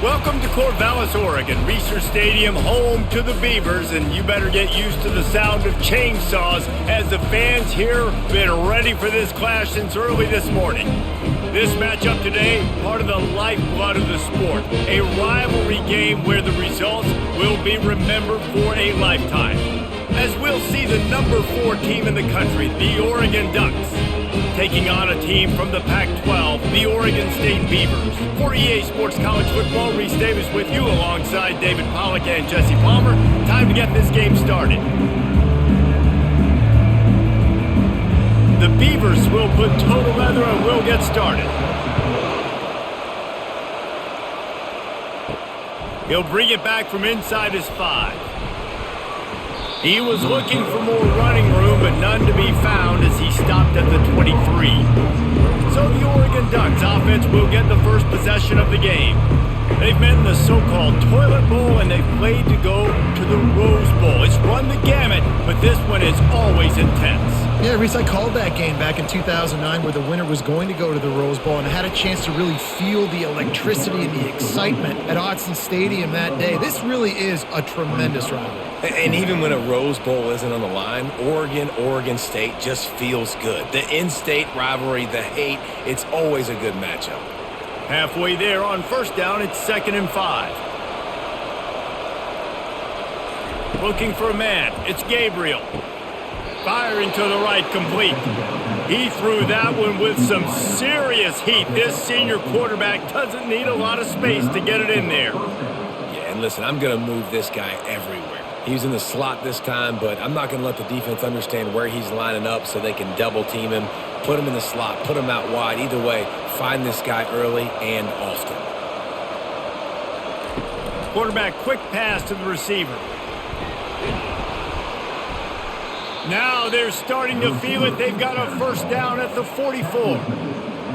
Welcome to Corvallis, Oregon, Research Stadium, home to the Beavers, and you better get used to the sound of chainsaws as the fans here have been ready for this clash since early this morning. This matchup today, part of the lifeblood of the sport, a rivalry game where the results will be remembered for a lifetime. As we'll see the number 4 team in the country, the Oregon Ducks, taking on a team from the Pac-12, the Oregon State Beavers. For EA Sports College Football, Reese Davis with you alongside David Pollack and Jesse Palmer. Time to get this game started. The Beavers will put total leather and we'll get started. He'll bring it back from inside his 5. He was looking for more running room, but none to be found as he stopped at the 23. So the Oregon Ducks offense will get the first possession of the game. They've met in the so-called Toilet Bowl, and they've played to go to the Rose Bowl. It's run the gamut, but this one is always intense. Yeah, Reese, I called that game back in 2009 where the winner was going to go to the Rose Bowl, and I had a chance to really feel the electricity and the excitement at Autzen Stadium that day. This really is a tremendous rivalry. And even when a Rose Bowl isn't on the line, Oregon State just feels good. The in-state rivalry, the hate, it's always a good matchup. Halfway there on first down, it's 2nd and 5. Looking for a man, it's Gabriel. Firing to the right, complete. He threw that one with some serious heat. This senior quarterback doesn't need a lot of space to get it in there. Yeah, and listen, I'm going to move this guy everywhere. He's in the slot this time, but I'm not going to let the defense understand where he's lining up so they can double team him, put him in the slot, put him out wide. Either way, find this guy early and often. Quarterback quick pass to the receiver. Now they're starting to feel it. They've got a first down at the 44.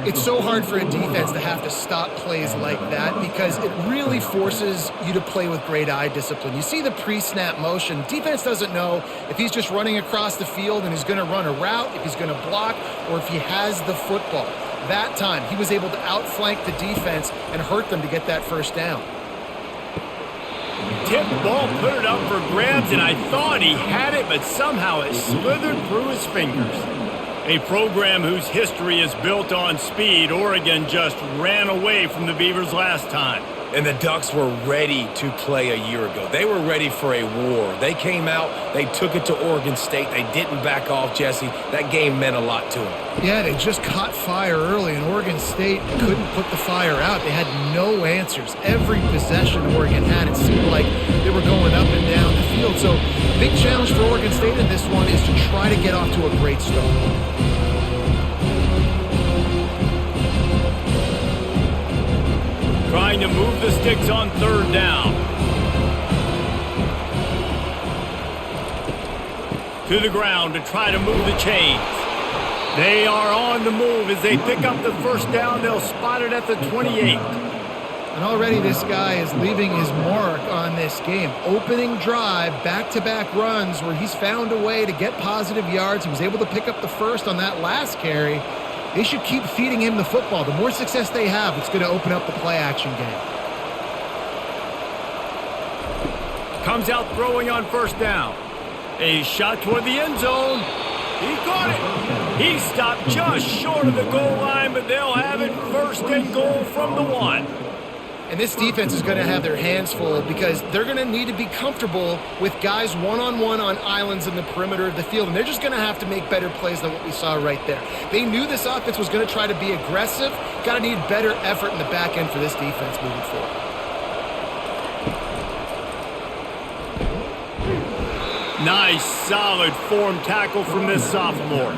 It's so hard for a defense to have to stop plays like that because it really forces you to play with great eye discipline. You see the pre-snap motion. Defense doesn't know if he's just running across the field and he's going to run a route, if he's going to block, or if he has the football. That time, he was able to outflank the defense and hurt them to get that first down. Tipped ball, put it up for grabs, and I thought he had it, but somehow it slithered through his fingers. A program whose history is built on speed, Oregon just ran away from the Beavers last time. And the Ducks were ready to play a year ago. They were ready for a war. They came out, they took it to Oregon State. They didn't back off, Jesse. That game meant a lot to them. Yeah, they just caught fire early, and Oregon State couldn't put the fire out. They had no answers. Every possession Oregon had, it seemed like they were going up and down the field. So a big challenge for Oregon State in this one is to try to get off to a great start. Trying to move the sticks on 3rd down. To the ground to try to move the chains. They are on the move as they pick up the first down. They'll spot it at the 28. And already this guy is leaving his mark on this game. Opening drive, back-to-back runs where he's found a way to get positive yards. He was able to pick up the first on that last carry. They should keep feeding him the football. The more success they have, it's going to open up the play-action game. Comes out throwing on first down. A shot toward the end zone. He caught it. He stopped just short of the goal line, but they'll have it 1st and goal from the 1. And this defense is going to have their hands full because they're going to need to be comfortable with guys one-on-one on islands in the perimeter of the field. And they're just going to have to make better plays than what we saw right there. They knew this offense was going to try to be aggressive. Got to need better effort in the back end for this defense moving forward. Nice, solid form tackle from this sophomore.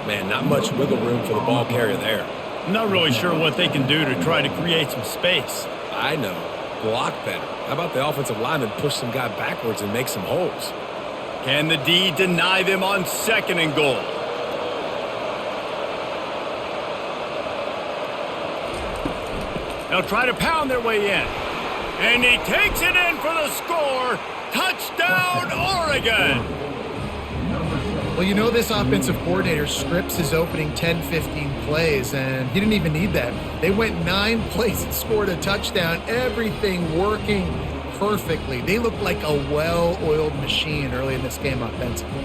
Man, not much wiggle room for the ball carrier there. I'm not really sure what they can do to try to create some space. I know. Block better. How about the offensive lineman push some guy backwards and make some holes? Can the D deny them on 2nd and goal? They'll try to pound their way in. And he takes it in for the score. Touchdown, Oregon! Well, you know this offensive coordinator scripts his opening 10, 15 plays, and he didn't even need that. They went 9 plays and scored a touchdown, everything working perfectly. They looked like a well-oiled machine early in this game offensively.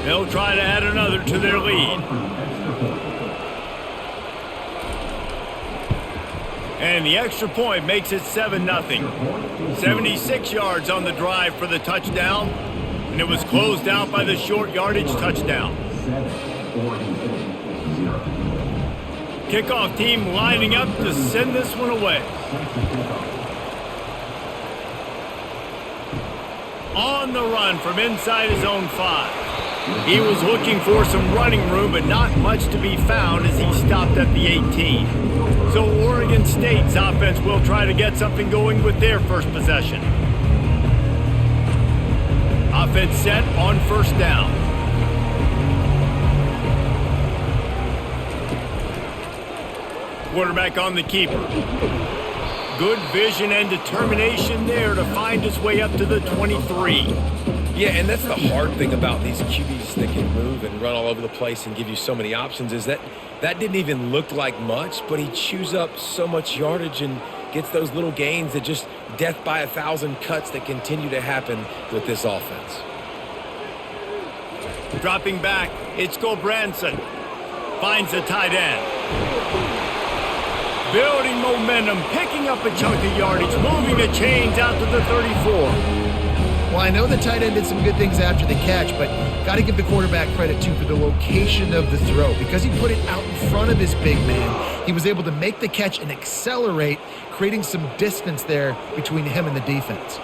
They'll try to add another to their lead. And the extra point makes it 7-0. 76 yards on the drive for the touchdown, and it was closed out by the short yardage touchdown. Kickoff team lining up to send this one away. On the run from inside his own 5. He was looking for some running room, but not much to be found as he stopped at the 18. So Oregon State's offense will try to get something going with their first possession. Offense set on first down. Quarterback on the keeper. Good vision and determination there to find his way up to the 23. Yeah, and that's the hard thing about these QBs that can move and run all over the place and give you so many options is that didn't even look like much, but he chews up so much yardage and gets those little gains that just death by 1,000 cuts that continue to happen with this offense. Dropping back, it's Branson. Finds the tight end. Building momentum, picking up a chunk of yardage, moving the chains out to the 34. Well, I know the tight end did some good things after the catch, but got to give the quarterback credit, too, for the location of the throw. Because he put it out in front of his big man, he was able to make the catch and accelerate, creating some distance there between him and the defense.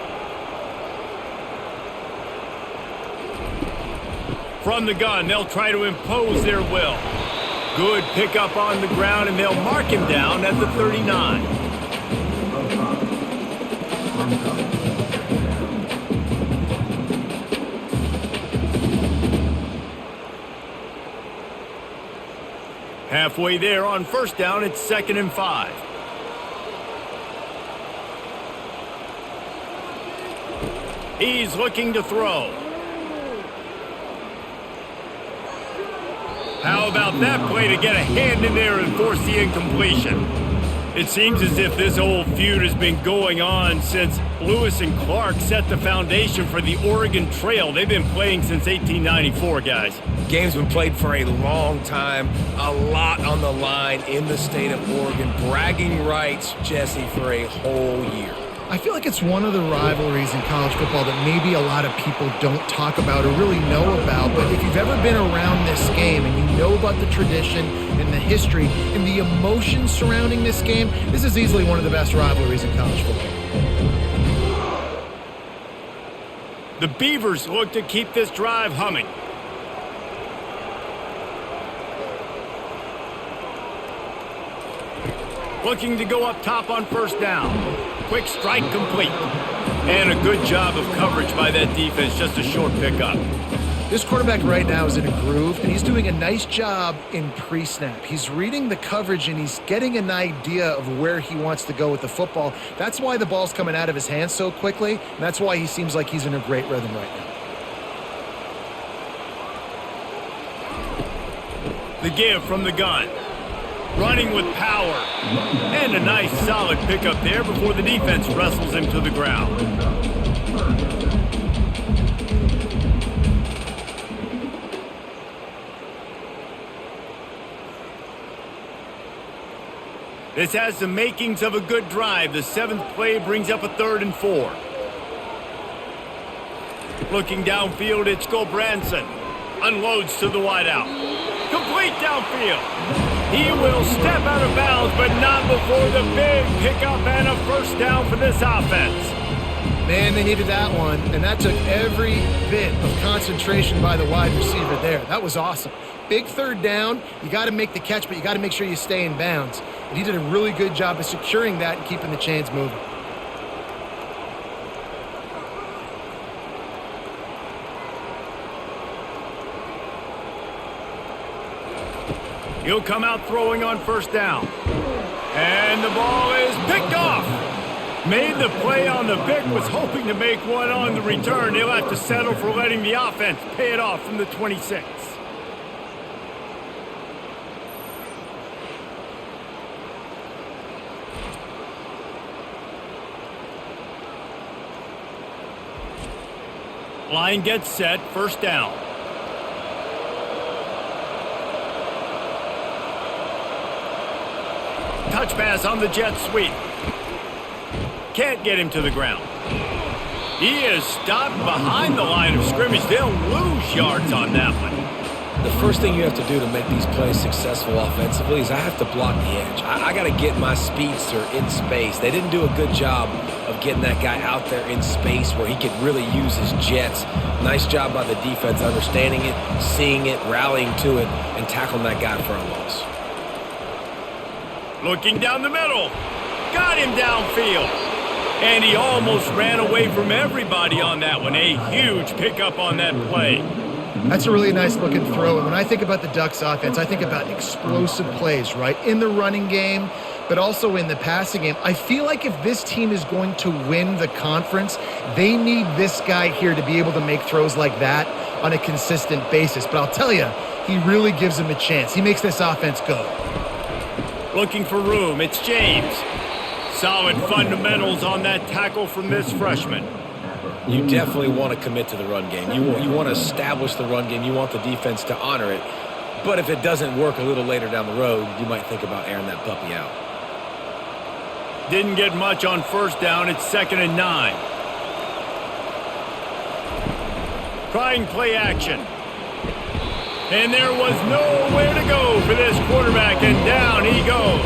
From the gun, they'll try to impose their will. Good pickup on the ground, and they'll mark him down at the 39. Halfway there on first down, it's 2nd and 5. He's looking to throw. How about that play to get a hand in there and force the incompletion? It seems as if this old feud has been going on since Lewis and Clark set the foundation for the Oregon Trail. They've been playing since 1894, guys. Game's been played for a long time, a lot on the line in the state of Oregon. Bragging rights, Jesse, for a whole year. I feel like it's one of the rivalries in college football that maybe a lot of people don't talk about or really know about. But if you've ever been around this game and you know about the tradition and the history and the emotion surrounding this game, this is easily one of the best rivalries in college football. The Beavers look to keep this drive humming. Looking to go up top on first down. Quick strike complete. And a good job of coverage by that defense, just a short pickup. This quarterback right now is in a groove, and he's doing a nice job in pre-snap. He's reading the coverage, and he's getting an idea of where he wants to go with the football. That's why the ball's coming out of his hands so quickly, and that's why he seems like he's in a great rhythm right now. The give from the gun. Running with power. And a nice solid pickup there before the defense wrestles him to the ground. This has the makings of a good drive. The 7th play brings up a 3rd and 4. Looking downfield, it's Branson. Unloads to the wideout. Complete downfield. He will step out of bounds, but not before the big pickup and a first down for this offense. Man, they needed that one, and that took every bit of concentration by the wide receiver there. That was awesome. Big 3rd down. You got to make the catch, but you got to make sure you stay in bounds. And he did a really good job of securing that and keeping the chains moving. He'll come out throwing on first down. And the ball is picked off. Made the play on the pick, was hoping to make one on the return. He'll have to settle for letting the offense pay it off from the 26. Line gets set, first down. Touch pass on the jet sweep. Can't get him to the ground. He is stopped behind the line of scrimmage. They'll lose yards on that one. The first thing you have to do to make these plays successful offensively is I have to block the edge. I got to get my speedster in space. They didn't do a good job of getting that guy out there in space where he could really use his jets. Nice job by the defense understanding it, seeing it, rallying to it, and tackling that guy for a loss. Looking down the middle. Got him downfield. And he almost ran away from everybody on that one. A huge pickup on that play. That's a really nice looking throw. And when I think about the Ducks offense, I think about explosive plays, right? In the running game, but also in the passing game. I feel like if this team is going to win the conference, they need this guy here to be able to make throws like that on a consistent basis. But I'll tell you, he really gives them a chance. He makes this offense go. Looking for room. It's James. Solid fundamentals on that tackle from this freshman. You definitely want to commit to the run game. You want to establish the run game. You want the defense to honor it. But if it doesn't work a little later down the road, you might think about airing that puppy out. Didn't get much on first down. It's 2nd and 9. Trying play action. And there was nowhere to go for this quarterback, and down he goes.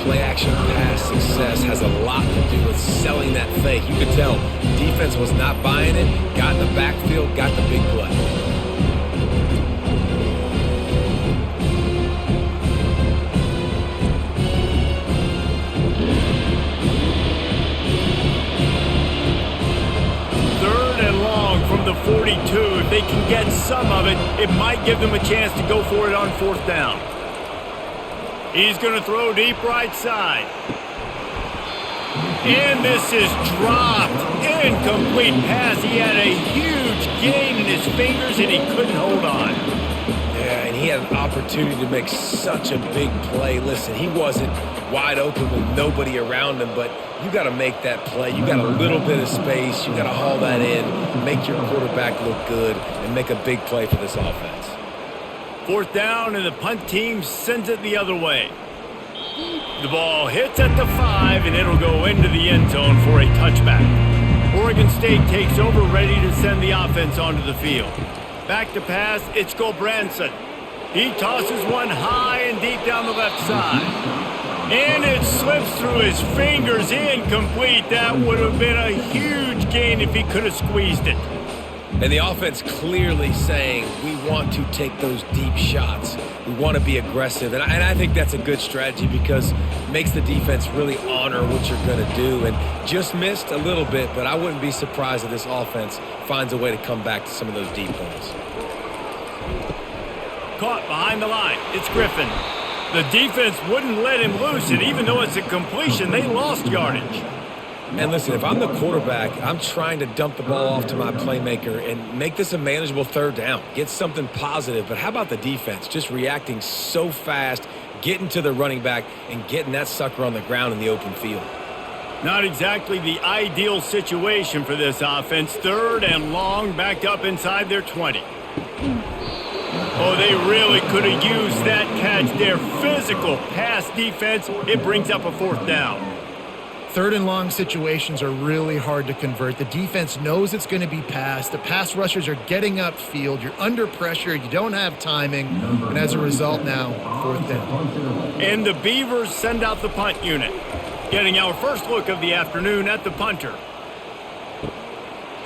Play action pass success has a lot to do with selling that fake. You could tell defense was not buying it, got in the backfield, got the big play. Third and long from the 42. If they can get some of it, it might give them a chance to go for it on fourth down. He's going to throw deep right side. And this is dropped. Incomplete pass. He had a huge gain in his fingers, and he couldn't hold on. Yeah, and he had an opportunity to make such a big play. Listen, he wasn't wide open with nobody around him, but you got to make that play. You got a little bit of space. You got to haul that in, make your quarterback look good, and make a big play for this offense. Fourth down, and the punt team sends it the other way. The ball hits at the 5, and it'll go into the end zone for a touchback. Oregon State takes over, ready to send the offense onto the field. Back to pass, it's Gulbranson. He tosses one high and deep down the left side. And it slips through his fingers, incomplete. That would have been a huge gain if he could have squeezed it. And the offense clearly saying, we want to take those deep shots. We want to be aggressive. And I think that's a good strategy because it makes the defense really honor what you're going to do. And just missed a little bit, but I wouldn't be surprised if this offense finds a way to come back to some of those deep points. Caught behind the line. It's Griffin. The defense wouldn't let him loose, and even though it's a completion, they lost yardage. And listen, if I'm the quarterback, I'm trying to dump the ball off to my playmaker and make this a manageable third down. Get something positive. But how about the defense? Just reacting so fast, getting to the running back, and getting that sucker on the ground in the open field. Not exactly the ideal situation for this offense. Third and long, backed up inside their 20. Oh, they really could have used that catch. Their physical pass defense, it brings up a fourth down. Third and long situations are really hard to convert. The defense knows it's going to be passed. The pass rushers are getting upfield. You're under pressure. You don't have timing. And as a result now, fourth down. And the Beavers send out the punt unit. Getting our first look of the afternoon at the punter.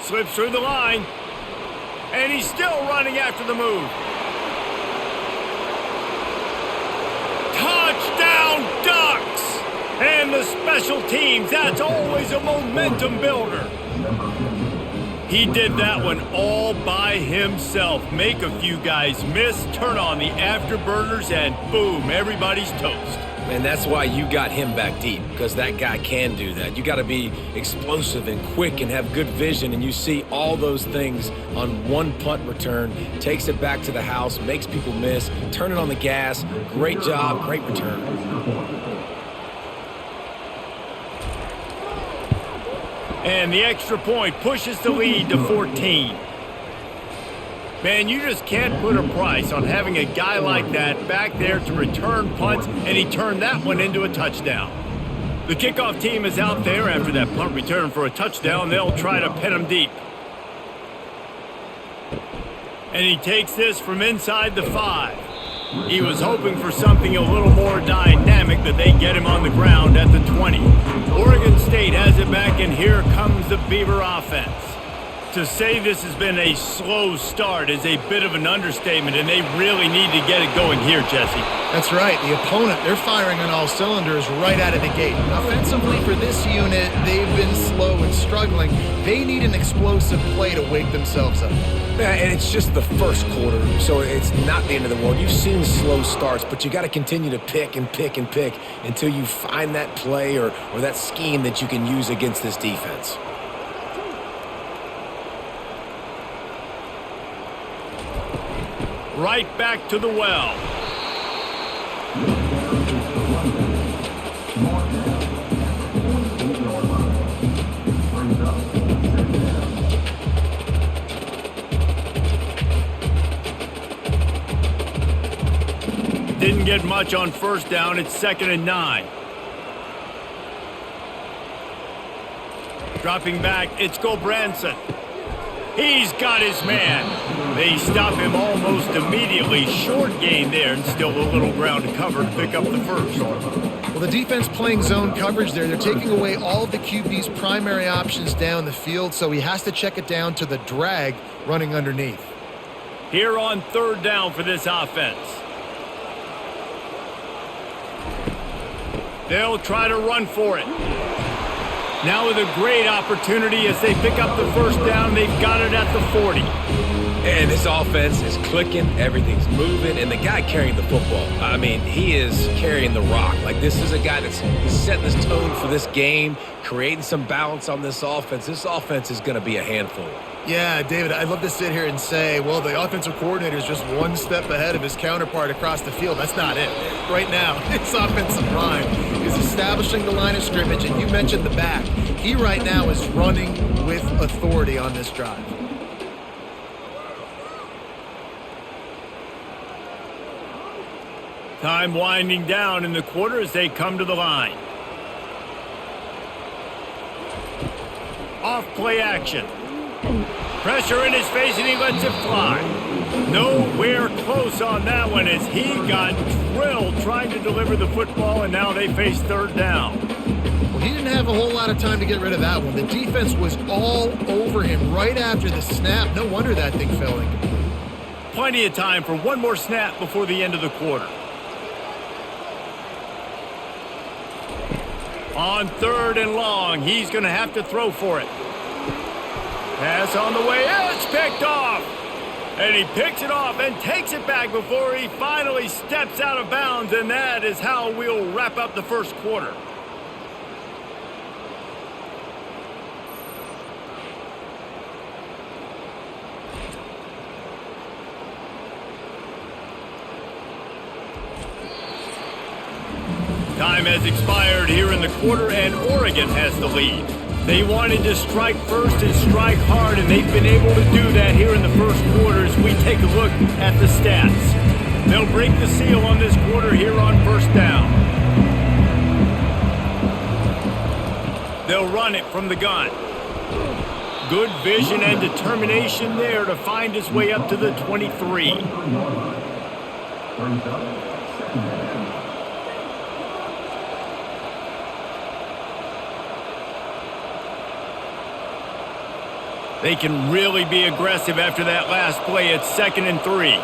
Slips through the line. And he's still running after the move. Touchdown, Ducks! And the special teams, that's always a momentum builder. He did that one all by himself. Make a few guys miss, turn on the afterburners, and boom, everybody's toast. And that's why you got him back deep, because that guy can do that. You got to be explosive and quick and have good vision, and you see all those things on one punt return. Takes it back to the house, makes people miss, turn it on the gas. Great job, great return. And the extra point pushes the lead to 14. Man, you just can't put a price on having a guy like that back there to return punts, and he turned that one into a touchdown. The kickoff team is out there after that punt return for a touchdown. They'll try to pin him deep. And he takes this from inside the 5. He was hoping for something a little more dynamic, but they get him on the ground at the 20. Oregon State has it back, and here comes the Beaver offense. To say this has been a slow start is a bit of an understatement, and they really need to get it going here, Jesse. That's right. The opponent, they're firing on all cylinders right out of the gate. Offensively for this unit, they've been slow and struggling. They need an explosive play to wake themselves up. Yeah, and it's just the first quarter, so it's not the end of the world. You've seen slow starts, but you got to continue to pick and pick and pick until you find that play or that scheme that you can use against this defense. Right back to the well. Didn't get much on first down. It's 2nd and 9. Dropping back, it's Gulbranson. He's got his man. They stop him almost immediately. Short gain there, and still a little ground to cover to pick up the first. Well, the defense playing zone coverage there. They're taking away all of the QB's primary options down the field, so he has to check it down to the drag running underneath. Here on 3rd down for this offense. They'll try to run for it. Now with a great opportunity as they pick up the first down. They've got it at the 40. And this offense is clicking, everything's moving, and the guy carrying the football, I mean, he is carrying the rock. Like, this is a guy that's setting this tone for this game, creating some balance on this offense. This offense is going to be a handful. Yeah, David, I'd love to sit here and say, well, the offensive coordinator is just one step ahead of his counterpart across the field. That's not it. Right now, his offensive line is establishing the line of scrimmage, and you mentioned the back. He right now is running with authority on this drive. Time winding down in the quarter as they come to the line. Off play action. Pressure in his face, and he lets it fly. Nowhere close on that one as he got drilled trying to deliver the football, and now they face 3rd down. Well, he didn't have a whole lot of time to get rid of that one. The defense was all over him right after the snap. No wonder that thing fell incomplete. Plenty of time for one more snap before the end of the quarter. On 3rd and long, he's going to have to throw for it. Pass on the way, it's picked off. And he picks it off and takes it back before he finally steps out of bounds, and that is how we'll wrap up the first quarter. Time has expired here in the quarter, and Oregon has the lead. They wanted to strike first and strike hard, and they've been able to do that here in the first quarter as we take a look at the stats. They'll break the seal on this quarter here on 1st down. They'll run it from the gun. Good vision and determination there to find his way up to the 23. They can really be aggressive after that last play. It's 2nd and 3.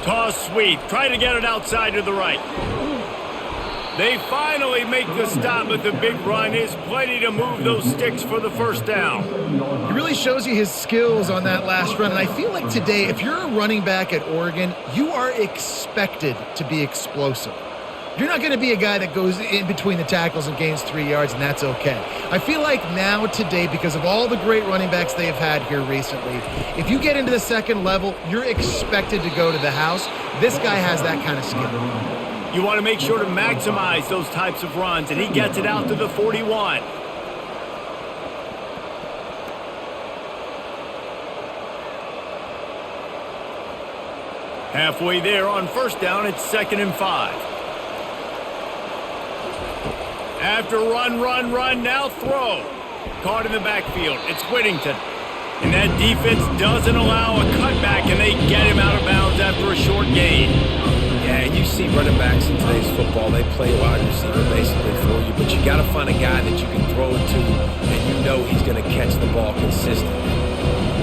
Toss sweep. Try to get it outside to the right. They finally make the stop, but the big run is plenty to move those sticks for the first down. He really shows you his skills on that last run, and I feel like today, if you're a running back at Oregon, you are expected to be explosive. You're not going to be a guy that goes in between the tackles and gains 3 yards, and that's okay. I feel like now today, because of all the great running backs they have had here recently, if you get into the second level, you're expected to go to the house. This guy has that kind of skill. You want to make sure to maximize those types of runs, and he gets it out to the 41. Halfway there on first down, it's 2nd and 5. After run, now throw. Caught in the backfield. It's Whittington. And that defense doesn't allow a cutback, and they get him out of bounds after a short gain. Yeah, and you see running backs in today's football, they play wide receiver basically for you, but you got to find a guy that you can throw it to, and you know he's going to catch the ball consistently.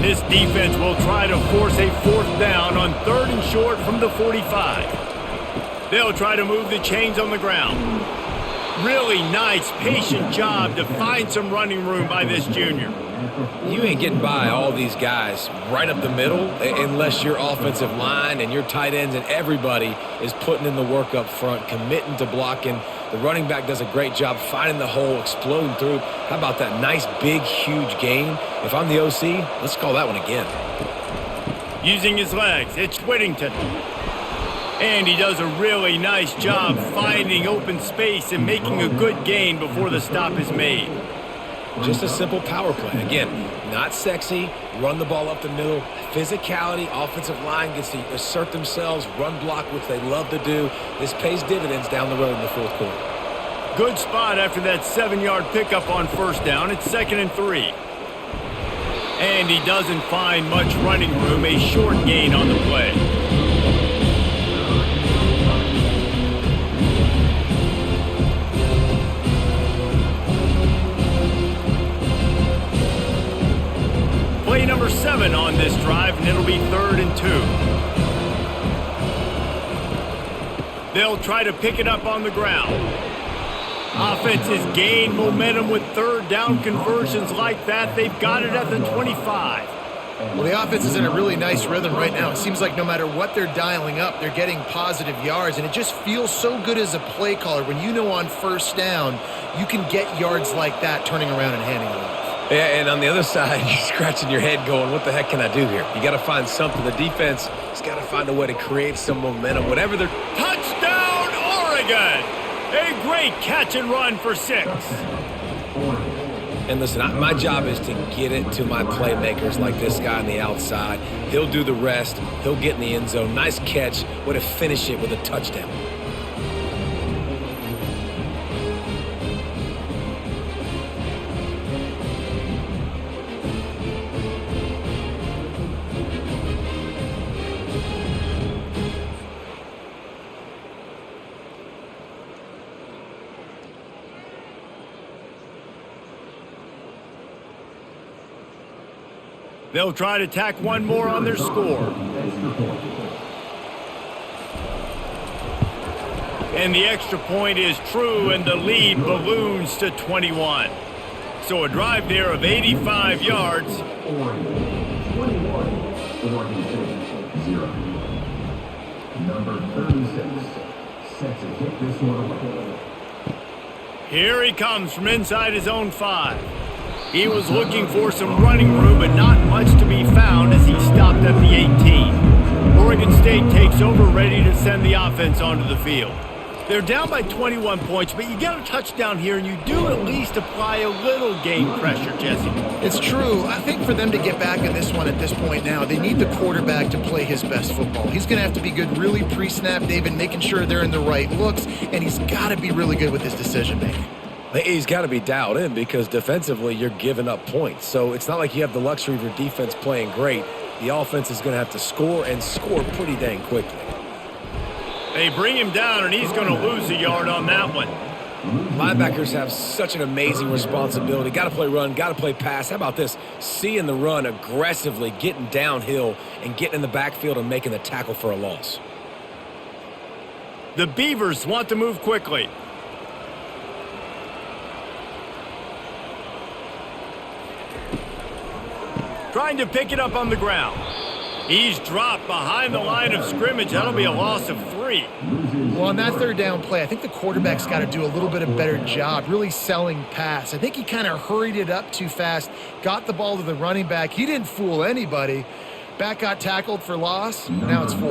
This defense will try to force a 4th down on 3rd and short from the 45. They'll try to move the chains on the ground. Really nice, patient job to find some running room by this junior. You ain't getting by all these guys right up the middle unless your offensive line and your tight ends and everybody is putting in the work up front, committing to blocking. The running back does a great job finding the hole, exploding through. How about that nice, big, huge gain? If I'm the OC, let's call that one again. Using his legs, it's Whittington. And he does a really nice job finding open space and making a good gain before the stop is made. Just a simple power play. Again, not sexy, run the ball up the middle. Physicality, offensive line gets to assert themselves, run block, which they love to do. This pays dividends down the road in the 4th quarter. Good spot after that 7-yard pickup on first down. It's 2nd and 3. And he doesn't find much running room, a short gain on the play. Play number 7 on this drive, and it'll be 3rd and 2. They'll try to pick it up on the ground. Offense has gained momentum with 3rd down conversions like that. They've got it at the 25. Well, the offense is in a really nice rhythm right now. It seems like no matter what they're dialing up, they're getting positive yards, and it just feels so good as a play caller when you know on first down you can get yards like that turning around and handing it off. Yeah, and on the other side, you're scratching your head going, what the heck can I do here? You got to find something. The defense has got to find a way to create some momentum, whatever they're... Touchdown, Oregon! A great catch and run for 6. And listen, my job is to get it to my playmakers like this guy on the outside. He'll do the rest. He'll get in the end zone. Nice catch. Way to finish it with a touchdown. They'll try to tack one more on their score. And the extra point is true, and the lead balloons to 21. So a drive there of 85 yards. Number 36 set to kick this one away. Here he comes from inside his own 5. He was looking for some running room, but not much to be found as he stopped at the 18. Oregon State takes over, ready to send the offense onto the field. They're down by 21 points, but you get a touchdown here, and you do at least apply a little game pressure, Jesse. It's true. I think for them to get back in this one at this point now, they need the quarterback to play his best football. He's going to have to be good really pre-snap, David, making sure they're in the right looks, and he's got to be really good with his decision-making. He's got to be dialed in because defensively you're giving up points. So it's not like you have the luxury of your defense playing great. The offense is going to have to score and score pretty dang quickly. They bring him down, and he's going to lose a yard on that one. Linebackers have such an amazing responsibility. Got to play run, got to play pass. How about this? Seeing the run aggressively, getting downhill, and getting in the backfield and making the tackle for a loss. The Beavers want to move quickly. trying to pick it up on the ground. He's dropped behind the line of scrimmage. That'll be a loss of 3. Well, on that third down play, I think the quarterback's got to do a little bit of better job really selling pass. I think he kind of hurried it up too fast, got the ball to the running back. He didn't fool anybody. Back got tackled for loss. Now it's 4.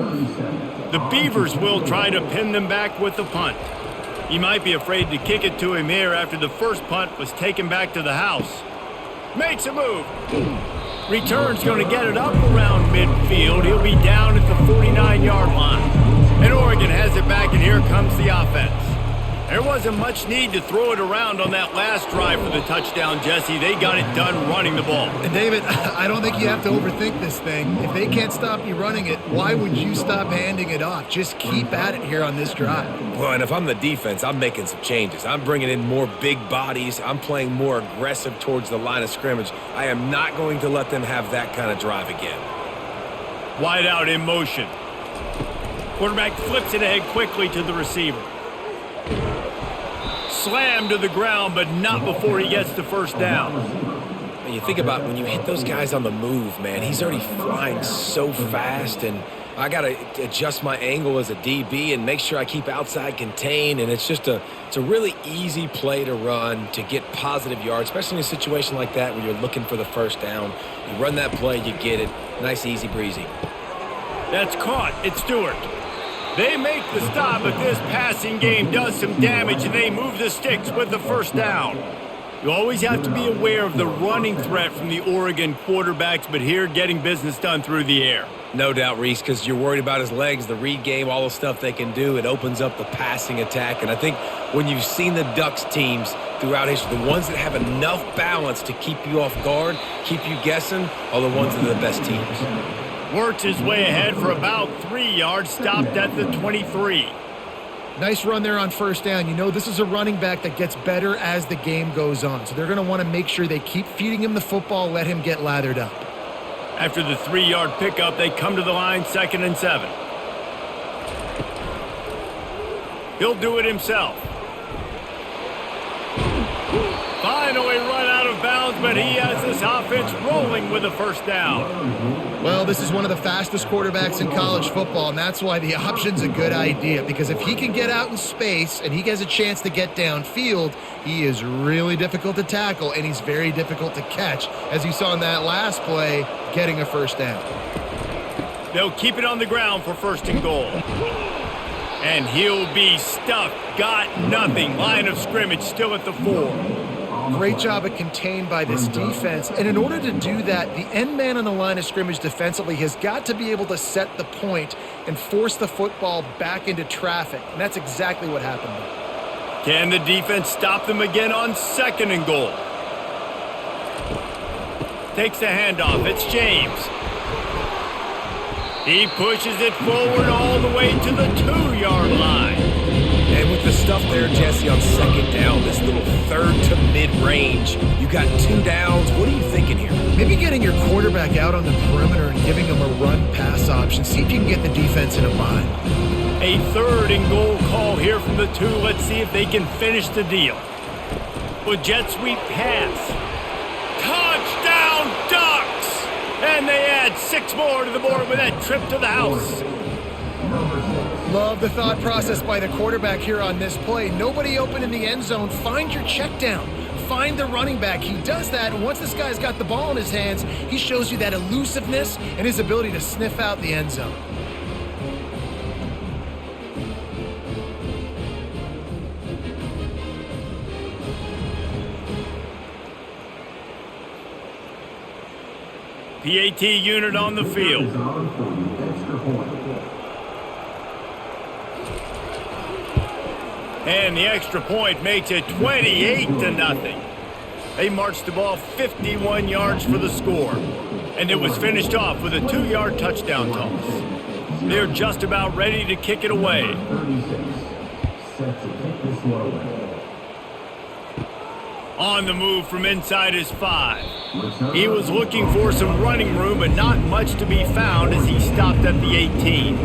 The Beavers will try to pin them back with the punt. He might be afraid to kick it to him here after the first punt was taken back to the house. Makes a move. Return's going to get it up around midfield. He'll be down at the 49-yard line. And Oregon has it back, and here comes the offense. There wasn't much need to throw it around on that last drive for the touchdown, Jesse. They got it done running the ball. And David, I don't think you have to overthink this thing. If they can't stop you running it, why would you stop handing it off? Just keep at it here on this drive. Well, and if I'm the defense, I'm making some changes. I'm bringing in more big bodies. I'm playing more aggressive towards the line of scrimmage. I am not going to let them have that kind of drive again. Wide out in motion. Quarterback flips it ahead quickly to the receiver. Slammed to the ground, but not before he gets the first down. And you think about when you hit those guys on the move, man, he's already flying so fast, and I got to adjust my angle as a DB and make sure I keep outside contained, and it's a really easy play to run to get positive yards, especially in a situation like that where you're looking for the first down. You run that play, you get it. Nice, easy breezy. That's caught. It's Stewart. They make the stop, but this passing game does some damage, and they move the sticks with the first down. You always have to be aware of the running threat from the Oregon quarterbacks, but here getting business done through the air. No doubt, Reese, because you're worried about his legs, the read game, all the stuff they can do. It opens up the passing attack, and I think when you've seen the Ducks teams throughout history, the ones that have enough balance to keep you off guard, keep you guessing, are the ones that are the best teams. Works his way ahead for about 3 yards, stopped at the 23. Nice run there on first down. You know, this is a running back that gets better as the game goes on. So they're going to want to make sure they keep feeding him the football, let him get lathered up. After the 3-yard pickup, they come to the line, 2nd and 7. He'll do it himself. Finally run out of bounds, but he has this offense rolling with a first down. Well, this is one of the fastest quarterbacks in college football, and that's why the option's a good idea, because if he can get out in space and he has a chance to get downfield, he is really difficult to tackle, and he's very difficult to catch, as you saw in that last play, getting a first down. They'll keep it on the ground for 1st and goal. And he'll be stuffed. Got nothing. Line of scrimmage still at the 4. Great job of contained by this defense. And in order to do that, the end man on the line of scrimmage defensively has got to be able to set the point and force the football back into traffic. And that's exactly what happened. Can the defense stop them again on 2nd and goal? Takes the handoff. It's James. He pushes it forward all the way to the 2-yard line. And with the stuff there, Jesse, on 2nd down, this little 3rd to mid-range, you got 2 downs. What are you thinking here? Maybe getting your quarterback out on the perimeter and giving him a run-pass option. See if you can get the defense in a bind. A 3rd and goal call here from the 2. Let's see if they can finish the deal. With jet sweep pass. Touchdown Ducks! And they add 6 more to the board with that trip to the house. Love the thought process by the quarterback here on this play. Nobody open in the end zone. Find your check down. Find the running back. He does that, and once this guy's got the ball in his hands, he shows you that elusiveness and his ability to sniff out the end zone. PAT unit on the field. And the extra point makes it 28-0. They marched the ball 51 yards for the score. And it was finished off with a 2-yard touchdown toss. They're just about ready to kick it away. On the move from inside his 5. He was looking for some running room, but not much to be found as he stopped at the 18.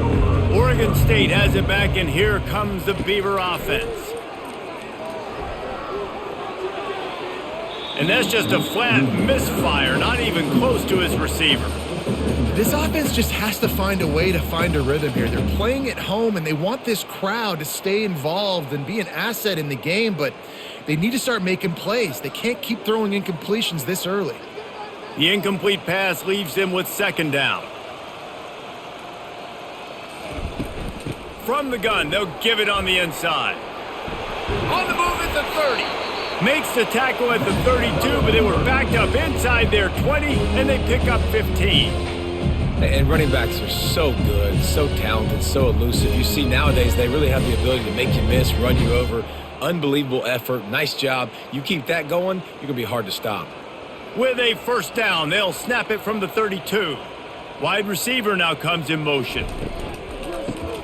Oregon State has it back, and here comes the Beaver offense. And that's just a flat misfire, not even close to his receiver. This offense just has to find a way to find a rhythm here. They're playing at home, and they want this crowd to stay involved and be an asset in the game, but they need to start making plays. They can't keep throwing incompletions this early. The incomplete pass leaves them with second down. From the gun, they'll give it on the inside. On the move at the 30. Makes the tackle at the 32, but they were backed up inside their 20, and they pick up 15. And running backs are so good, so talented, so elusive. You see nowadays they really have the ability to make you miss, run you over. Unbelievable effort. Nice job. You keep that going, you're going to be hard to stop. With a first down, they'll snap it from the 32. Wide receiver now comes in motion.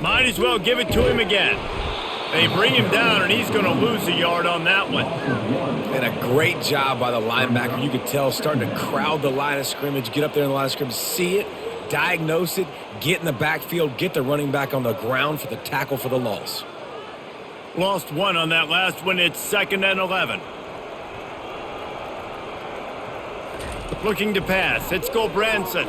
Might as well give it to him again. They bring him down, and he's going to lose a yard on that one. And a great job by the linebacker. You could tell starting to crowd the line of scrimmage, get up there in the line of scrimmage, see it, diagnose it, get in the backfield, get the running back on the ground for the tackle for the loss. Lost one on that last one. It's 2nd and 11. Looking to pass. It's Gulbranson.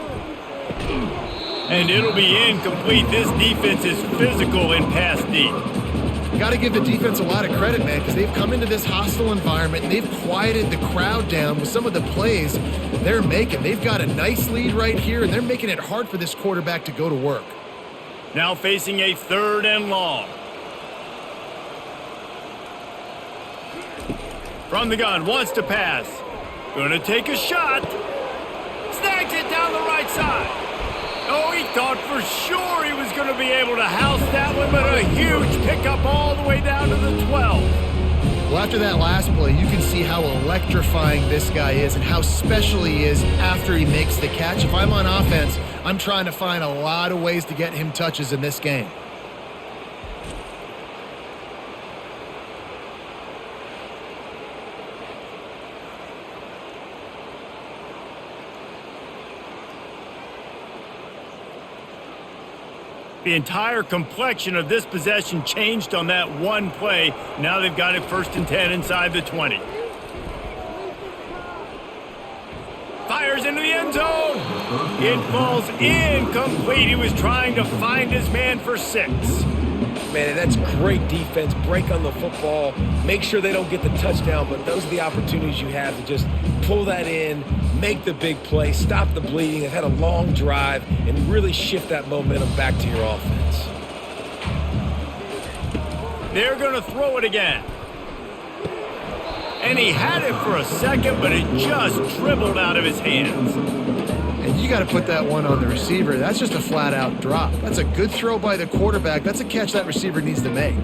And it'll be incomplete. This defense is physical in pass deep. Got to give the defense a lot of credit, man, because they've come into this hostile environment and they've quieted the crowd down with some of the plays they're making. They've got a nice lead right here, and they're making it hard for this quarterback to go to work. Now facing a 3rd and long. From the gun, wants to pass. Gonna take a shot. Snags it down the right side. Oh, he thought for sure he was going to be able to house that one, but a huge pickup all the way down to the 12. Well, after that last play, you can see how electrifying this guy is and how special he is after he makes the catch. If I'm on offense, I'm trying to find a lot of ways to get him touches in this game. The entire complexion of this possession changed on that one play. Now they've got it 1st and 10 inside the 20. Fires into the end zone. It falls incomplete. He was trying to find his man for 6. Man, that's great defense. Break on the football. Make sure they don't get the touchdown, but those are the opportunities you have to just pull that in, make the big play, stop the bleeding. They've had a long drive and really shift that momentum back to your offense. They're going to throw it again. And he had it for a second, but it just dribbled out of his hands. And you got to put that one on the receiver. That's just a flat-out drop. That's a good throw by the quarterback. That's a catch that receiver needs to make.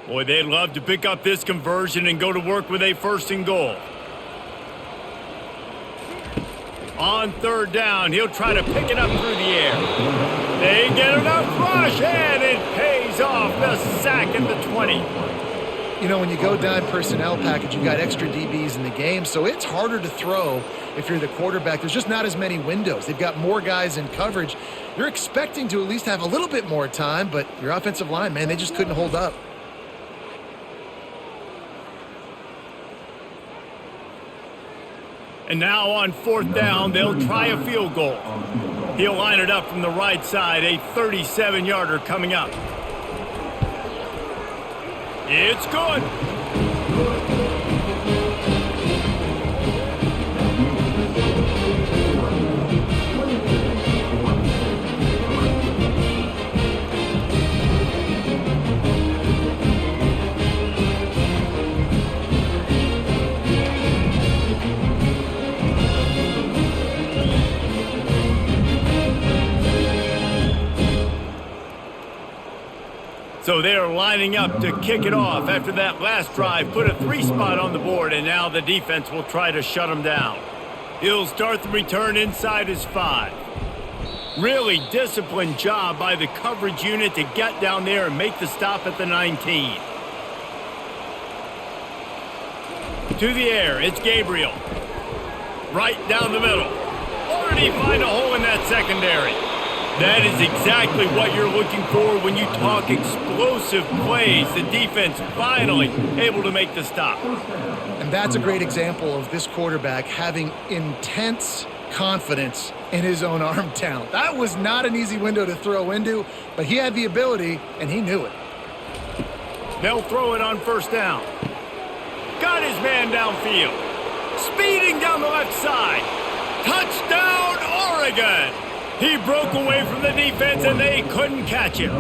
Boy, they'd love to pick up this conversion and go to work with a 1st and goal. On 3rd down, he'll try to pick it up through the air. They get enough rush, and it pays off. The sack at the 20. You know, when you go dime personnel package, you've got extra DBs in the game, so it's harder to throw if you're the quarterback. There's just not as many windows. They've got more guys in coverage. You're expecting to at least have a little bit more time, but your offensive line, man, they just couldn't hold up. And now on 4th down, they'll try a field goal. He'll line it up from the right side, a 37-yarder coming up. It's good. So they're lining up to kick it off after that last drive. Put a 3 spot on the board, and now the defense will try to shut them down. He'll start the return inside his 5. Really disciplined job by the coverage unit to get down there and make the stop at the 19. To the air, it's Gabriel. Right down the middle. Or did he find a hole in that secondary? That is exactly what you're looking for when you talk explosive plays. The defense finally able to make the stop. And that's a great example of this quarterback having intense confidence in his own arm talent. That was not an easy window to throw into, but he had the ability, and he knew it. They'll throw it on first down. Got his man downfield. Speeding down the left side. Touchdown, Oregon! He broke away from the defense, and they couldn't catch him.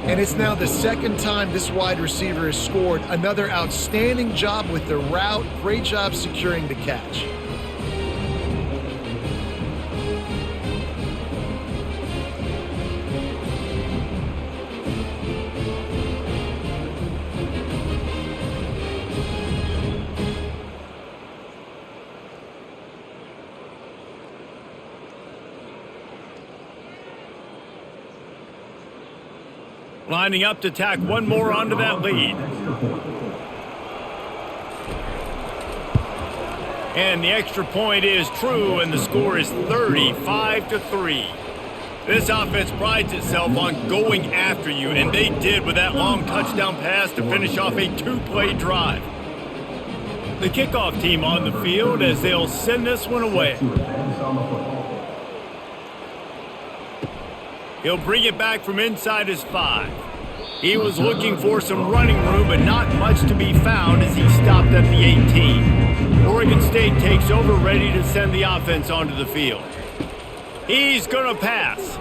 And it's now the second time this wide receiver has scored. Another outstanding job with the route. Great job securing the catch. Lining up to tack one more onto that lead. And the extra point is true, and the score is 35-3. This offense prides itself on going after you, and they did with that long touchdown pass to finish off a two-play drive. The kickoff team on the field as they'll send this one away. He'll bring it back from inside his 5. He was looking for some running room, but not much to be found as he stopped at the 18. Oregon State takes over, ready to send the offense onto the field. He's going to pass.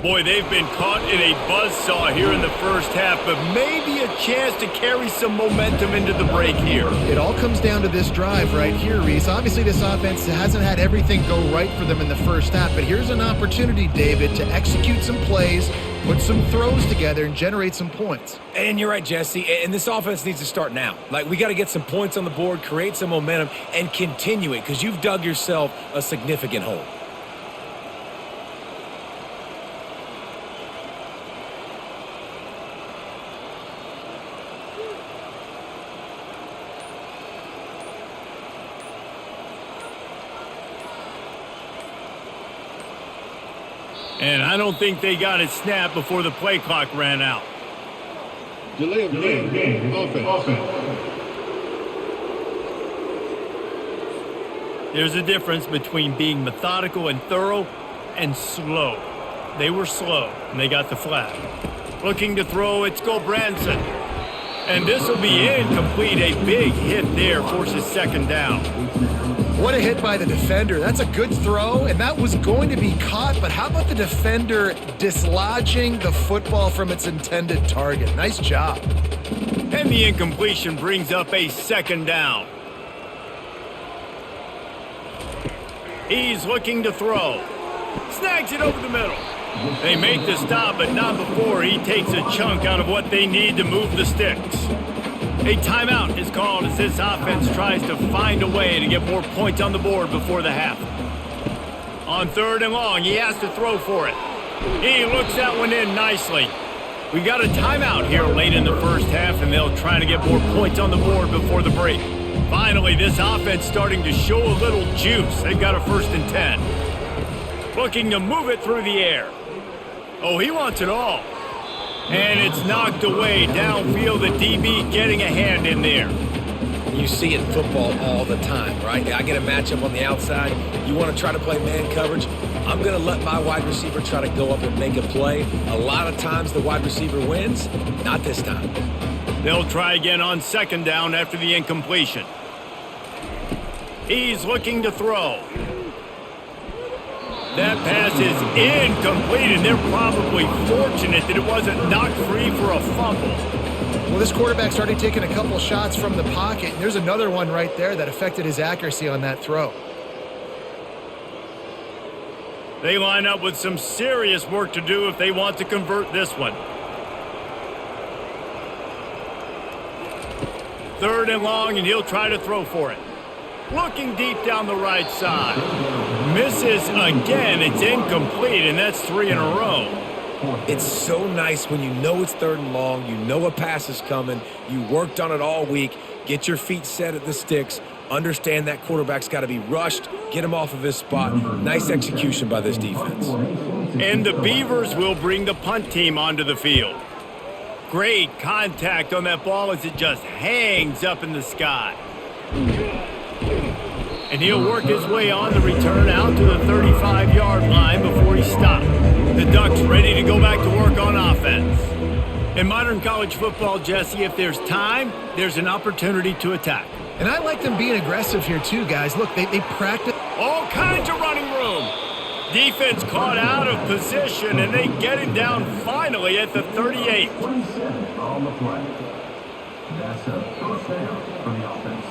Boy, they've been caught in a buzzsaw here in the first half, but maybe a chance to carry some momentum into the break here. It all comes down to this drive right here, Reese. Obviously, this offense hasn't had everything go right for them in the first half, but here's an opportunity, David, to execute some plays, put some throws together, and generate some points. And you're right, Jesse, and this offense needs to start now. Like, we got to get some points on the board, create some momentum, and continue it, because you've dug yourself a significant hole. And I don't think they got it snapped before the play clock ran out. Delay of game. Offense. There's a difference between being methodical and thorough and slow. They were slow, and they got the flag. Looking to throw, it's Branson. And this will be incomplete. A big hit there forces second down. What a hit by the defender. That's a good throw, and that was going to be caught, but how about the defender dislodging the football from its intended target? Nice job. And the incompletion brings up a second down. He's looking to throw. Snags it over the middle. They make the stop, but not before he takes a chunk out of what they need to move the sticks. A timeout is called as this offense tries to find a way to get more points on the board before the half. On third and long, he has to throw for it. He looks that one in nicely. We got a timeout here late in the first half, and they'll try to get more points on the board before the break. Finally, this offense starting to show a little juice. They've got a 1st and 10. Looking to move it through the air. Oh, he wants it all. And it's knocked away downfield. The DB getting a hand in there. You see it in football all the time, right? I get a matchup on the outside. You want to try to play man coverage. I'm going to let my wide receiver try to go up and make a play. A lot of times the wide receiver wins. Not this time. They'll try again on second down after the incompletion. He's looking to throw. That pass is incomplete, and they're probably fortunate that it wasn't knocked free for a fumble. Well, this quarterback started taking a couple shots from the pocket, and there's another one right there that affected his accuracy on that throw. They line up with some serious work to do if they want to convert this one. Third and long, and he'll try to throw for it. Looking deep down the right side. Misses again. It's incomplete, and that's 3 in a row. It's so nice when you know it's third and long, you know a pass is coming, you worked on it all week, get your feet set at the sticks, Understand that quarterback's got to be rushed, get him off of his spot. Nice execution by this defense. And the Beavers will bring the punt team onto the field. Great contact on that ball as it just hangs up in the sky. And he'll work his way on the return out to the 35-yard line before he stopped. The Ducks ready to go back to work on offense. In modern college football, Jesse, if there's time, there's an opportunity to attack. And I like them being aggressive here too, guys. Look, they practice. All kinds of running room. Defense caught out of position, and they get him down finally at the 38. 27 on the play. That's a first down for the offense.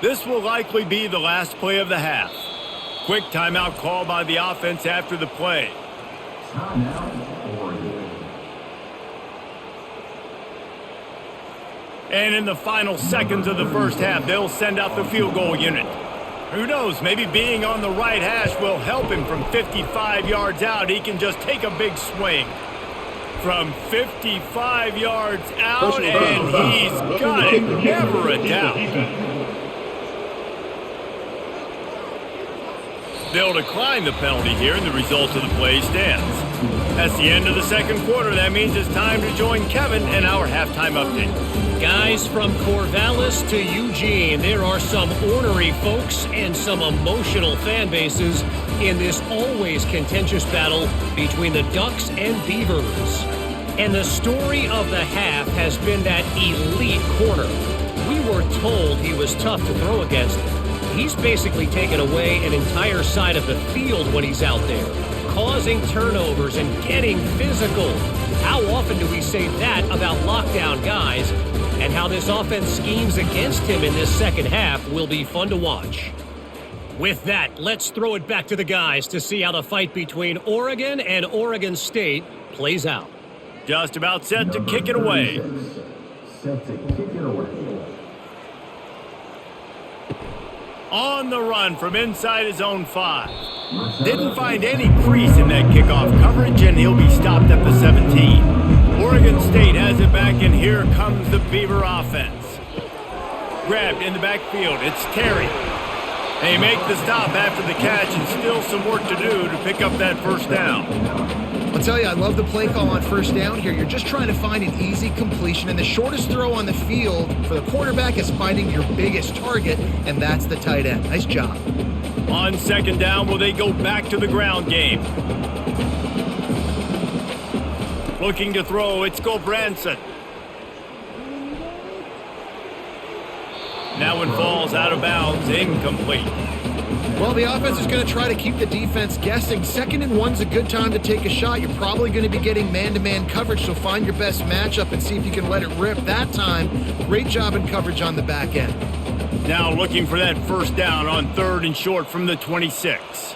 This will likely be the last play of the half. Quick timeout call by the offense after the play. Timeout, Oregon. And in the final seconds of the first half, they'll send out the field goal unit. Who knows, maybe being on the right hash will help him from 55 yards out. He can just take a big swing. From 55 yards out, and he's got it. Never a doubt. They'll decline the penalty here, and the result of the play stands. That's the end of the second quarter. That means it's time to join Kevin and our halftime update. Guys, from Corvallis to Eugene, there are some ornery folks and some emotional fan bases in this always contentious battle between the Ducks and Beavers. And the story of the half has been that elite corner. We were told he was tough to throw against. He's basically taken away an entire side of the field when he's out there, causing turnovers and getting physical. How often do we say that about lockdown guys? And how this offense schemes against him in this second half will be fun to watch. With that, let's throw it back to the guys to see how the fight between Oregon and Oregon State plays out. Just about set to kick it away. Set to kick it away. On the run from inside his own 5. Didn't find any crease in that kickoff coverage, and he'll be stopped at the 17. Oregon State has it back, and here comes the Beaver offense. Grabbed in the backfield, it's Terry. They make the stop after the catch, and still some work to do to pick up that first down. I'll tell you, I love the play call on first down here. You're just trying to find an easy completion, and the shortest throw on the field for the quarterback is finding your biggest target, and that's the tight end. Nice job. On second down, will they go back to the ground game? Looking to throw, it's Gulbranson. Now one falls out of bounds, incomplete. Well, the offense is going to try to keep the defense guessing. 2nd and 1's a good time to take a shot. You're probably going to be getting man-to-man coverage, so find your best matchup and see if you can let it rip. That time, great job in coverage on the back end. Now looking for that first down on 3rd and short from the 26.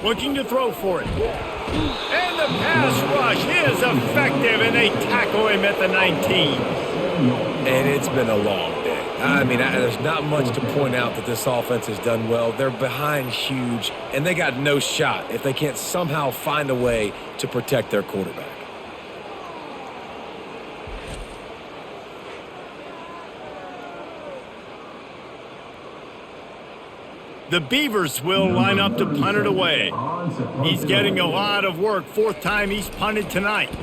Looking to throw for it. And the pass rush is effective, and they tackle him at the 19. And it's been a long day. I mean, there's not much to point out that this offense has done well. They're behind huge, and they got no shot if they can't somehow find a way to protect their quarterback. The Beavers will line up to punt it away. He's getting a lot of work. 4th time he's punted tonight.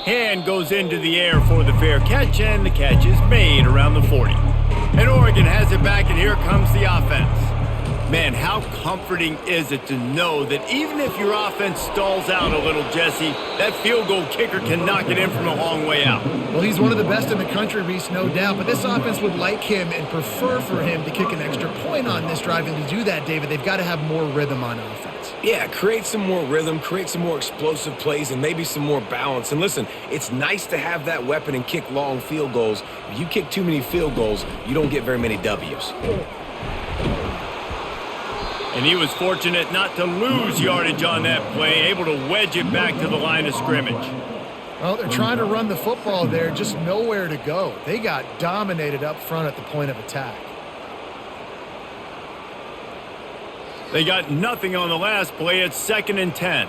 Hand goes into the air for the fair catch, and the catch is made around the 40. And Oregon has it back, and here comes the offense. Man, how comforting is it to know that even if your offense stalls out a little, Jesse, that field goal kicker can knock it in from a long way out. Well, he's one of the best in the country, Reese, no doubt. But this offense would like him and prefer for him to kick an extra point on this drive. And to do that, David, they've got to have more rhythm on offense. Yeah, create some more rhythm, create some more explosive plays, and maybe some more balance. And listen, it's nice to have that weapon and kick long field goals. If you kick too many field goals, you don't get very many W's. And he was fortunate not to lose yardage on that play, able to wedge it back to the line of scrimmage. Well, they're trying to run the football there, just nowhere to go. They got dominated up front at the point of attack. They got nothing on the last play. It's 2nd and 10.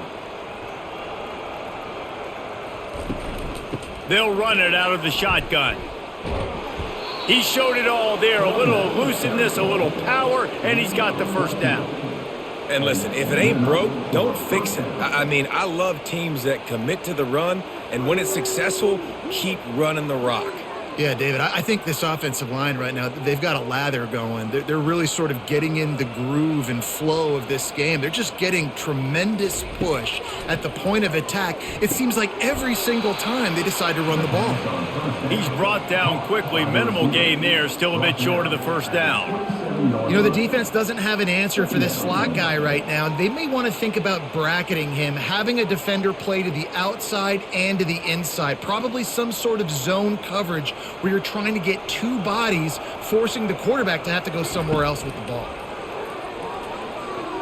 They'll run it out of the shotgun. He showed it all there. A little elusiveness, a little power, and he's got the first down. And listen, if it ain't broke, don't fix it. I mean, I love teams that commit to the run, and when it's successful, keep running the rock. Yeah, David, I think this offensive line right now, they've got a lather going. They're really sort of getting in the groove and flow of this game. They're just getting tremendous push at the point of attack. It seems like every single time they decide to run the ball. He's brought down quickly. Minimal gain there, still a bit short of the first down. You know, the defense doesn't have an answer for this slot guy right now. They may want to think about bracketing him, having a defender play to the outside and to the inside. Probably some sort of zone coverage where you're trying to get two bodies, forcing the quarterback to have to go somewhere else with the ball.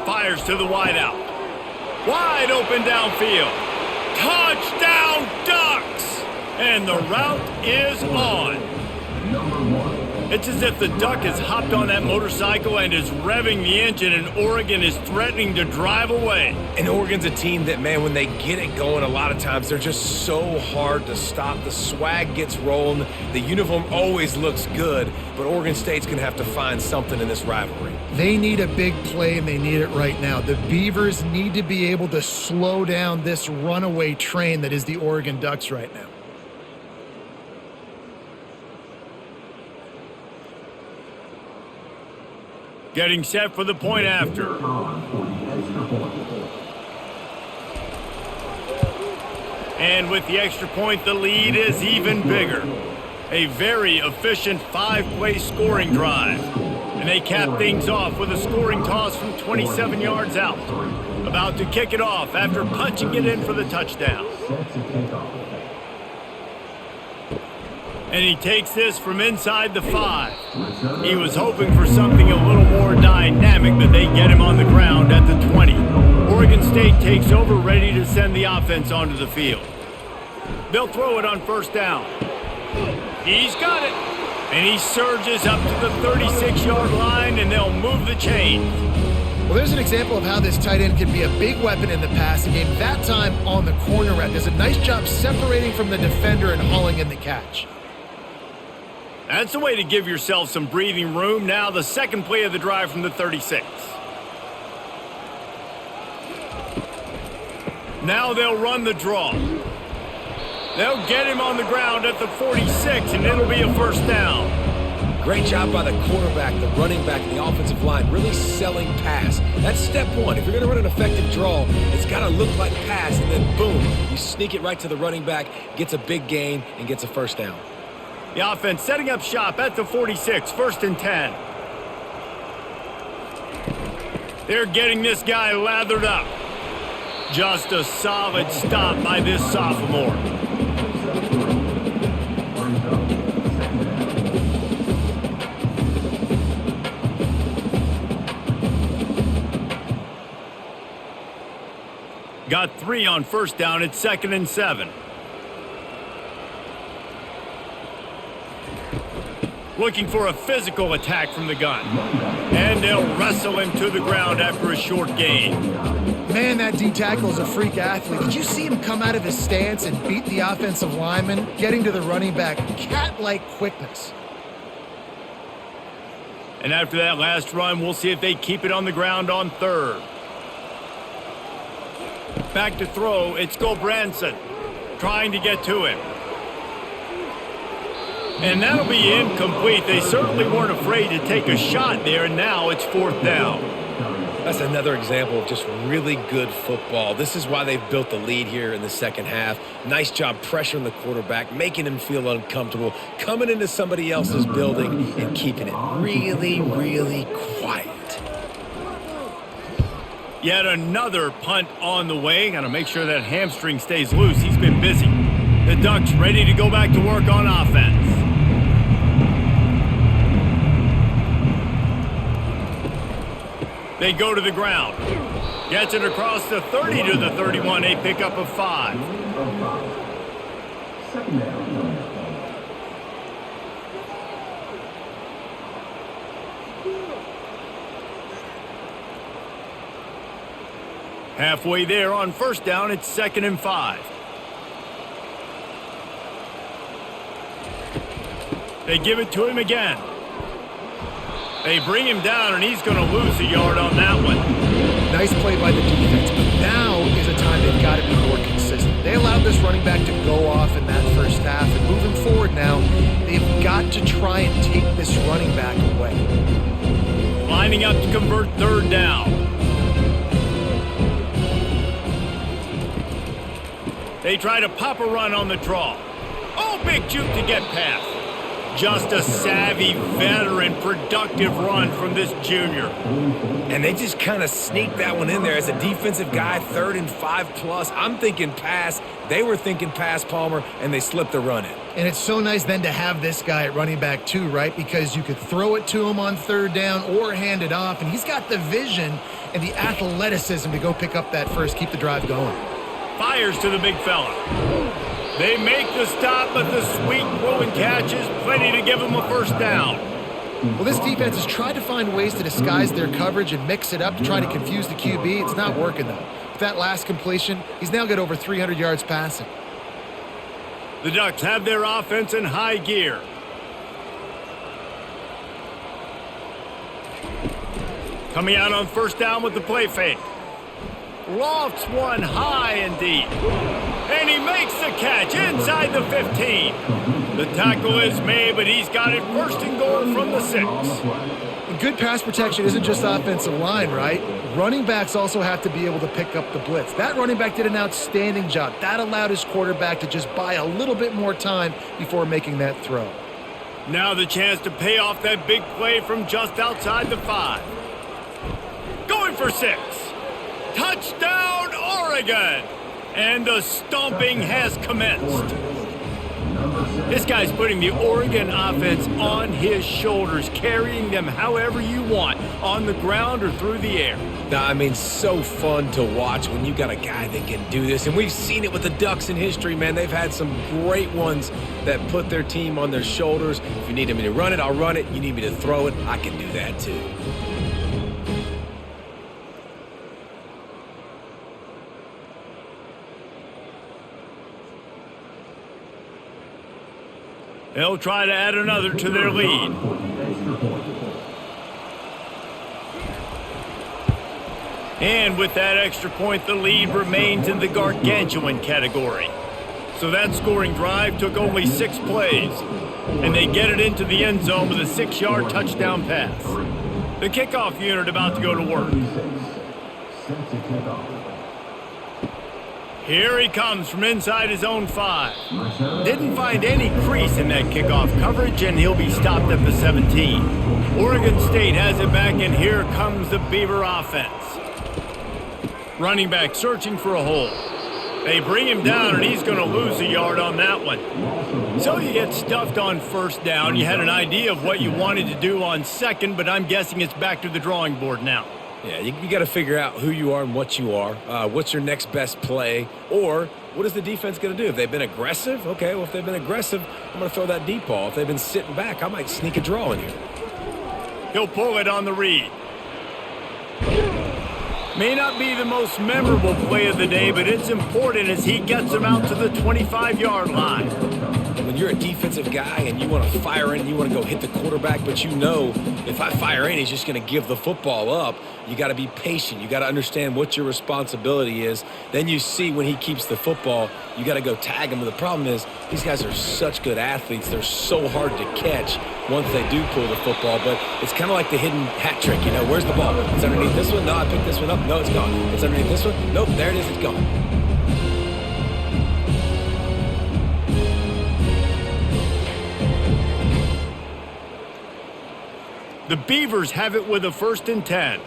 Fires to the wideout. Wide open downfield. Touchdown Ducks! And the route is on. It's as if the Duck has hopped on that motorcycle and is revving the engine, and Oregon is threatening to drive away. And Oregon's a team that, man, when they get it going, a lot of times they're just so hard to stop. The swag gets rolling. The uniform always looks good, but Oregon State's going to have to find something in this rivalry. They need a big play, and they need it right now. The Beavers need to be able to slow down this runaway train that is the Oregon Ducks right now. Getting set for the point after. And with the extra point, the lead is even bigger. A very efficient 5-play scoring drive. And they cap things off with a scoring toss from 27 yards out. About to kick it off after punching it in for the touchdown. And he takes this from inside the 5. He was hoping for something a little more dynamic, but they get him on the ground at the 20. Oregon State takes over, ready to send the offense onto the field. They'll throw it on first down. He's got it. And he surges up to the 36-yard line, and they'll move the chains. Well, there's an example of how this tight end can be a big weapon in the passing game, that time on the corner route. Does a nice job separating from the defender and hauling in the catch. That's the way to give yourself some breathing room. Now the second play of the drive from the 36. Now they'll run the draw. They'll get him on the ground at the 46, and it'll be a first down. Great job by the quarterback, the running back, and the offensive line, really selling pass. That's step one. If you're going to run an effective draw, it's got to look like pass, and then boom, you sneak it right to the running back, gets a big gain, and gets a first down. The offense setting up shop at the 46, 1st and 10. They're getting this guy lathered up. Just a solid stop by this sophomore. Got 3 on first down. It's 2nd and 7. Looking for a physical attack from the gun. And they'll wrestle him to the ground after a short gain. Man, that D tackle is a freak athlete. Did you see him come out of his stance and beat the offensive lineman, getting to the running back? Cat-like quickness. And after that last run, we'll see if they keep it on the ground on 3rd. Back to throw, it's Gulbranson trying to get to him. And that'll be incomplete. They certainly weren't afraid to take a shot there, and now it's 4th down. That's another example of just really good football. This is why they've built the lead here in the second half. Nice job pressuring the quarterback, making him feel uncomfortable, coming into somebody else's building and keeping it really, really quiet. Yet another punt on the way. Got to make sure that hamstring stays loose. He's been busy. The Ducks ready to go back to work on offense. They go to the ground. Gets it across the 30 to the 31. A pickup of 5. Second down. Halfway there on first down, it's 2nd and 5. They give it to him again. They bring him down, and he's going to lose a yard on that one. Nice play by the defense, but now is a time they've got to be more consistent. They allowed this running back to go off in that first half, and moving forward now, they've got to try and take this running back away. Lining up to convert 3rd down. They try to pop a run on the draw. Oh, big juke to get past. Just a savvy, veteran, productive run from this junior. And they just kind of sneaked that one in there as a defensive guy, 3rd and 5+. I'm thinking pass. They were thinking pass, Palmer, and they slipped the run in. And it's so nice then to have this guy at running back too, right? Because you could throw it to him on 3rd down or hand it off, and he's got the vision and the athleticism to go pick up that first, keep the drive going. Fires to the big fella. They make the stop, but the sweet throw and catch is plenty to give them a first down. Well, this defense has tried to find ways to disguise their coverage and mix it up to try to confuse the QB. It's not working, though. With that last completion, he's now got over 300 yards passing. The Ducks have their offense in high gear. Coming out on first down with the play fake. Lofts one high and deep. And he makes the catch inside the 15. The tackle is made, but he's got it 1st and goal from the 6. And good pass protection isn't just offensive line, right? Running backs also have to be able to pick up the blitz. That running back did an outstanding job. That allowed his quarterback to just buy a little bit more time before making that throw. Now the chance to pay off that big play from just outside the 5. Going for 6. Touchdown, Oregon! And the stomping has commenced. This guy's putting the Oregon offense on his shoulders, carrying them however you want, on the ground or through the air. I mean, so fun to watch when you got a guy that can do this. And we've seen it with the Ducks in history, man. They've had some great ones that put their team on their shoulders. If you need me to run it, I'll run it. You need me to throw it, I can do that too. They'll try to add another to their lead. And with that extra point, the lead remains in the gargantuan category. So that scoring drive took only 6 plays. And they get it into the end zone with a 6-yard touchdown pass. The kickoff unit about to go to work. Here he comes from inside his own 5. Didn't find any crease in that kickoff coverage, and he'll be stopped at the 17. Oregon State has it back, and here comes the Beaver offense. Running back searching for a hole. They bring him down, and he's going to lose a yard on that one. So you get stuffed on first down. You had an idea of what you wanted to do on second, but I'm guessing it's back to the drawing board now. Yeah, you got to figure out who you are and what you are. What's your next best play? Or what is the defense going to do? If they've been aggressive, okay, well, if they've been aggressive, I'm going to throw that deep ball. If they've been sitting back, I might sneak a draw in here. He'll pull it on the read. May not be the most memorable play of the day, but it's important as he gets him out to the 25-yard line. When you're a defensive guy and you want to fire in, you want to go hit the quarterback, but you know if I fire in, he's just going to give the football up. You got to be patient. You got to understand what your responsibility is. Then you see when he keeps the football, you got to go tag him. But the problem is these guys are such good athletes. They're so hard to catch once they do pull the football. But it's kind of like the hidden hat trick. You know, where's the ball? It's underneath this one. No, I picked this one up. No, it's gone. It's underneath this one. Nope, there it is. It's gone. The Beavers have it with a 1st and 10.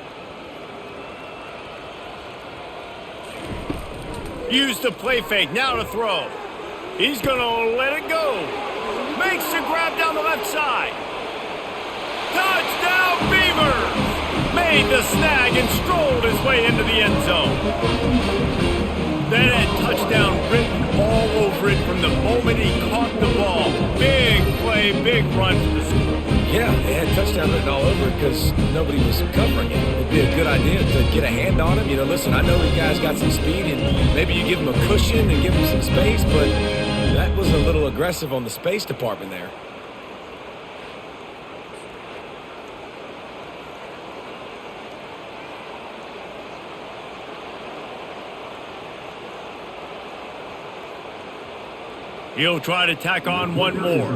Use the play fake, now to throw. He's going to let it go. Makes the grab down the left side. Touchdown Beavers! Made the snag and strolled his way into the end zone. That had touchdown written all over it from the moment he caught the ball. Big play, big run for the score. Yeah, they had touchdown written all over it because nobody was covering it. It'd be a good idea to get a hand on him. You know, listen, I know the guy's got some speed, and maybe you give him a cushion and give him some space, but that was a little aggressive on the space department there. He'll try to tack on one more.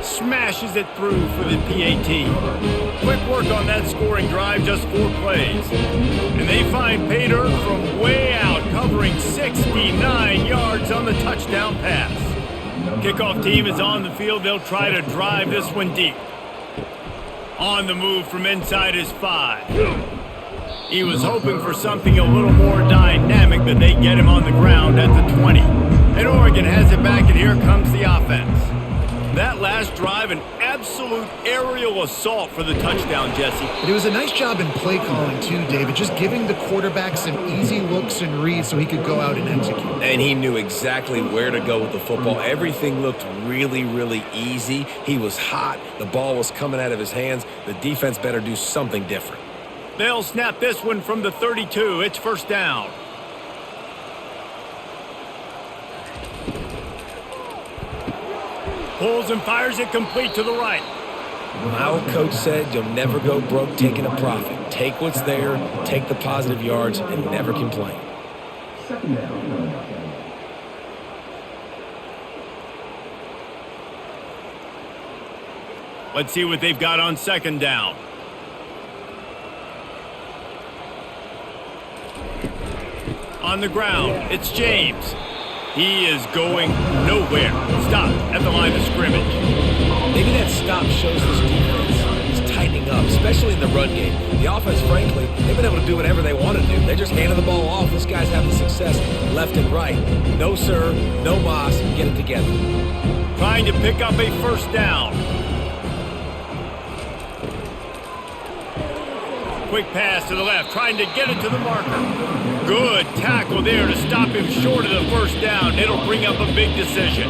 Smashes it through for the PAT. Quick work on that scoring drive, just 4 plays. And they find pay dirt from way out, covering 69 yards on the touchdown pass. Kickoff team is on the field. They'll try to drive this one deep. On the move from inside his 5. He was hoping for something a little more dynamic, but they get him on the ground at the 20. And Oregon has it back, and here comes the offense. That last drive, an absolute aerial assault for the touchdown, Jesse. But it was a nice job in play calling, too, David, just giving the quarterback some easy looks and reads so he could go out and execute. And he knew exactly where to go with the football. Everything looked really, really easy. He was hot. The ball was coming out of his hands. The defense better do something different. They'll snap this one from the 32. It's first down. Pulls and fires it complete to the right. My old coach said you'll never go broke taking a profit. Take what's there, take the positive yards, and never complain. Second down. Let's see what they've got on second down. On the ground, it's James. He is going nowhere. Stop at the line of scrimmage. Maybe that stop shows this defense is tightening up, especially in the run game. The offense, frankly, they've been able to do whatever they want to do. They just handed the ball off. This guy's having success left and right. No, sir, no mas, get it together. Trying to pick up a first down. Quick pass to the left, trying to get it to the marker. Good tackle there to stop him short of the first down. It'll bring up a big decision.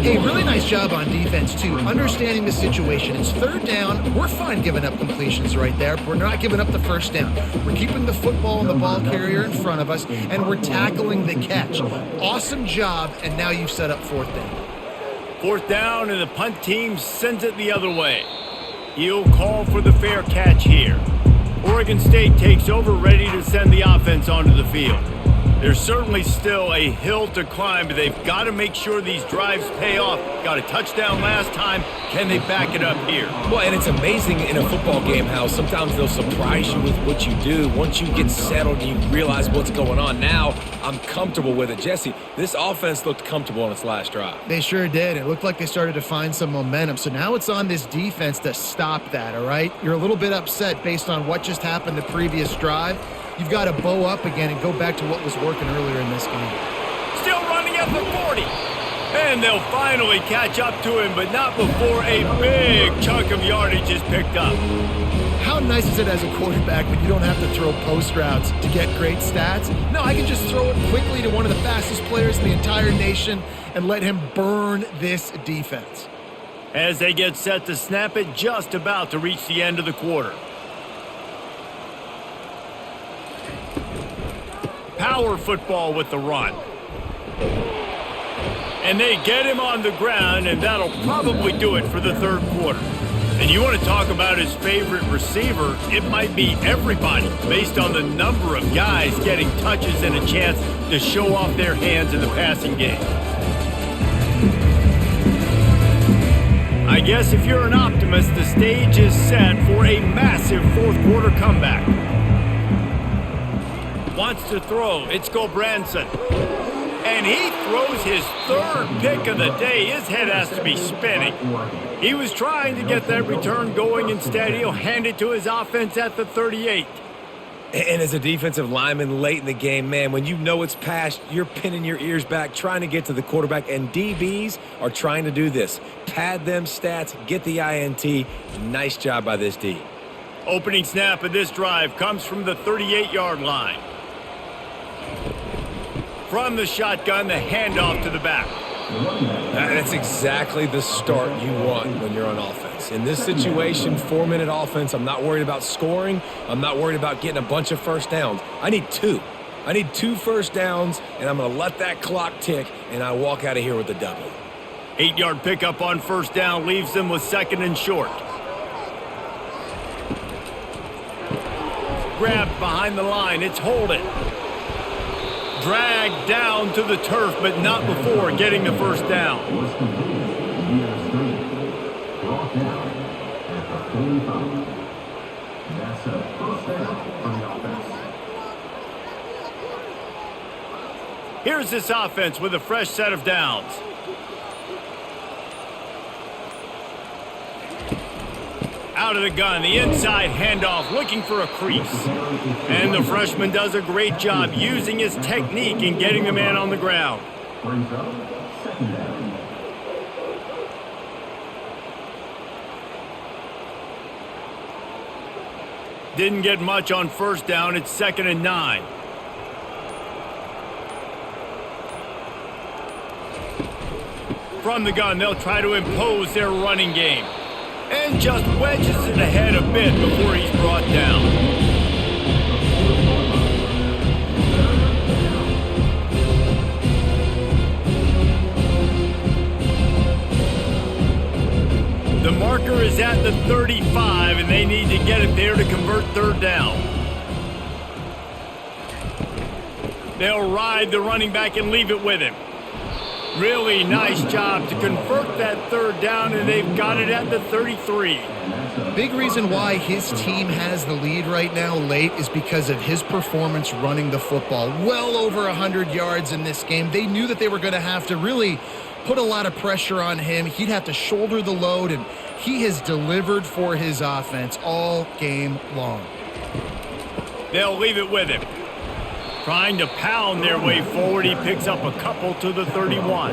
Hey, really nice job on defense, too, understanding the situation. It's third down. We're fine giving up completions right there. We're not giving up the first down. We're keeping the football and the ball carrier in front of us, and we're tackling the catch. Awesome job, and now you've set up fourth down. Fourth down, and the punt team sends it the other way. He'll call for the fair catch here. Oregon State takes over, ready to send the offense onto the field. There's certainly still a hill to climb, but they've got to make sure these drives pay off. Got a touchdown last time. Can they back it up here? Well, and it's amazing in a football game how sometimes they'll surprise you with what you do. Once you get settled and you realize what's going on, now I'm comfortable with it. Jesse, this offense looked comfortable on its last drive. They sure did. It looked like they started to find some momentum. So now it's on this defense to stop that, all right? You're a little bit upset based on what just happened the previous drive. You've got to bow up again and go back to what was working earlier in this game. Still running at the 40. And they'll finally catch up to him, but not before a big chunk of yardage is picked up. How nice is it as a quarterback when you don't have to throw post routes to get great stats? No, I can just throw it quickly to one of the fastest players in the entire nation and let him burn this defense. As they get set to snap it, just about to reach the end of the quarter. Power football with the run. And they get him on the ground, and that'll probably do it for the third quarter. And you want to talk about his favorite receiver, it might be everybody based on the number of guys getting touches and a chance to show off their hands in the passing game. I guess if you're an optimist, the stage is set for a massive fourth quarter comeback. Wants to throw. It's Gulbranson. And he throws his third pick of the day. His head has to be spinning. He was trying to get that return going. Instead, he'll hand it to his offense at the 38. And as a defensive lineman late in the game, man, when you know it's past, you're pinning your ears back, trying to get to the quarterback. And DBs are trying to do this. Pad them stats, get the INT. Nice job by this D. Opening snap of this drive comes from the 38-yard line. From the shotgun, the handoff to the back. That's exactly the start you want when you're on offense. In this situation, 4-minute offense, I'm not worried about scoring. I'm not worried about getting a bunch of first downs. I need 2. I need 2 first downs, and I'm going to let that clock tick, and I walk out of here with a W. 8-yard pickup on first down leaves them with 2nd and short. Grabbed behind the line. It's Holden. Dragged down to the turf, but not before getting the first down. Brought down at the 45. That's a first down for the offense. Here's this offense with a fresh set of downs. Out of the gun, the inside handoff, looking for a crease. And the freshman does a great job using his technique and getting the man on the ground. Brings up 2nd down. Didn't get much on first down. It's 2nd and 9. From the gun, they'll try to impose their running game. And just wedges it ahead a bit before he's brought down. The marker is at the 35, and they need to get it there to convert 3rd down. They'll ride the running back and leave it with him. Really nice job to convert that 3rd down, and they've got it at the 33. Big reason why his team has the lead right now late is because of his performance running the football. Well over 100 yards in this game. They knew that they were going to have to really put a lot of pressure on him. He'd have to shoulder the load, and he has delivered for his offense all game long. They'll leave it with him. Trying to pound their way forward, he picks up a couple to the 31.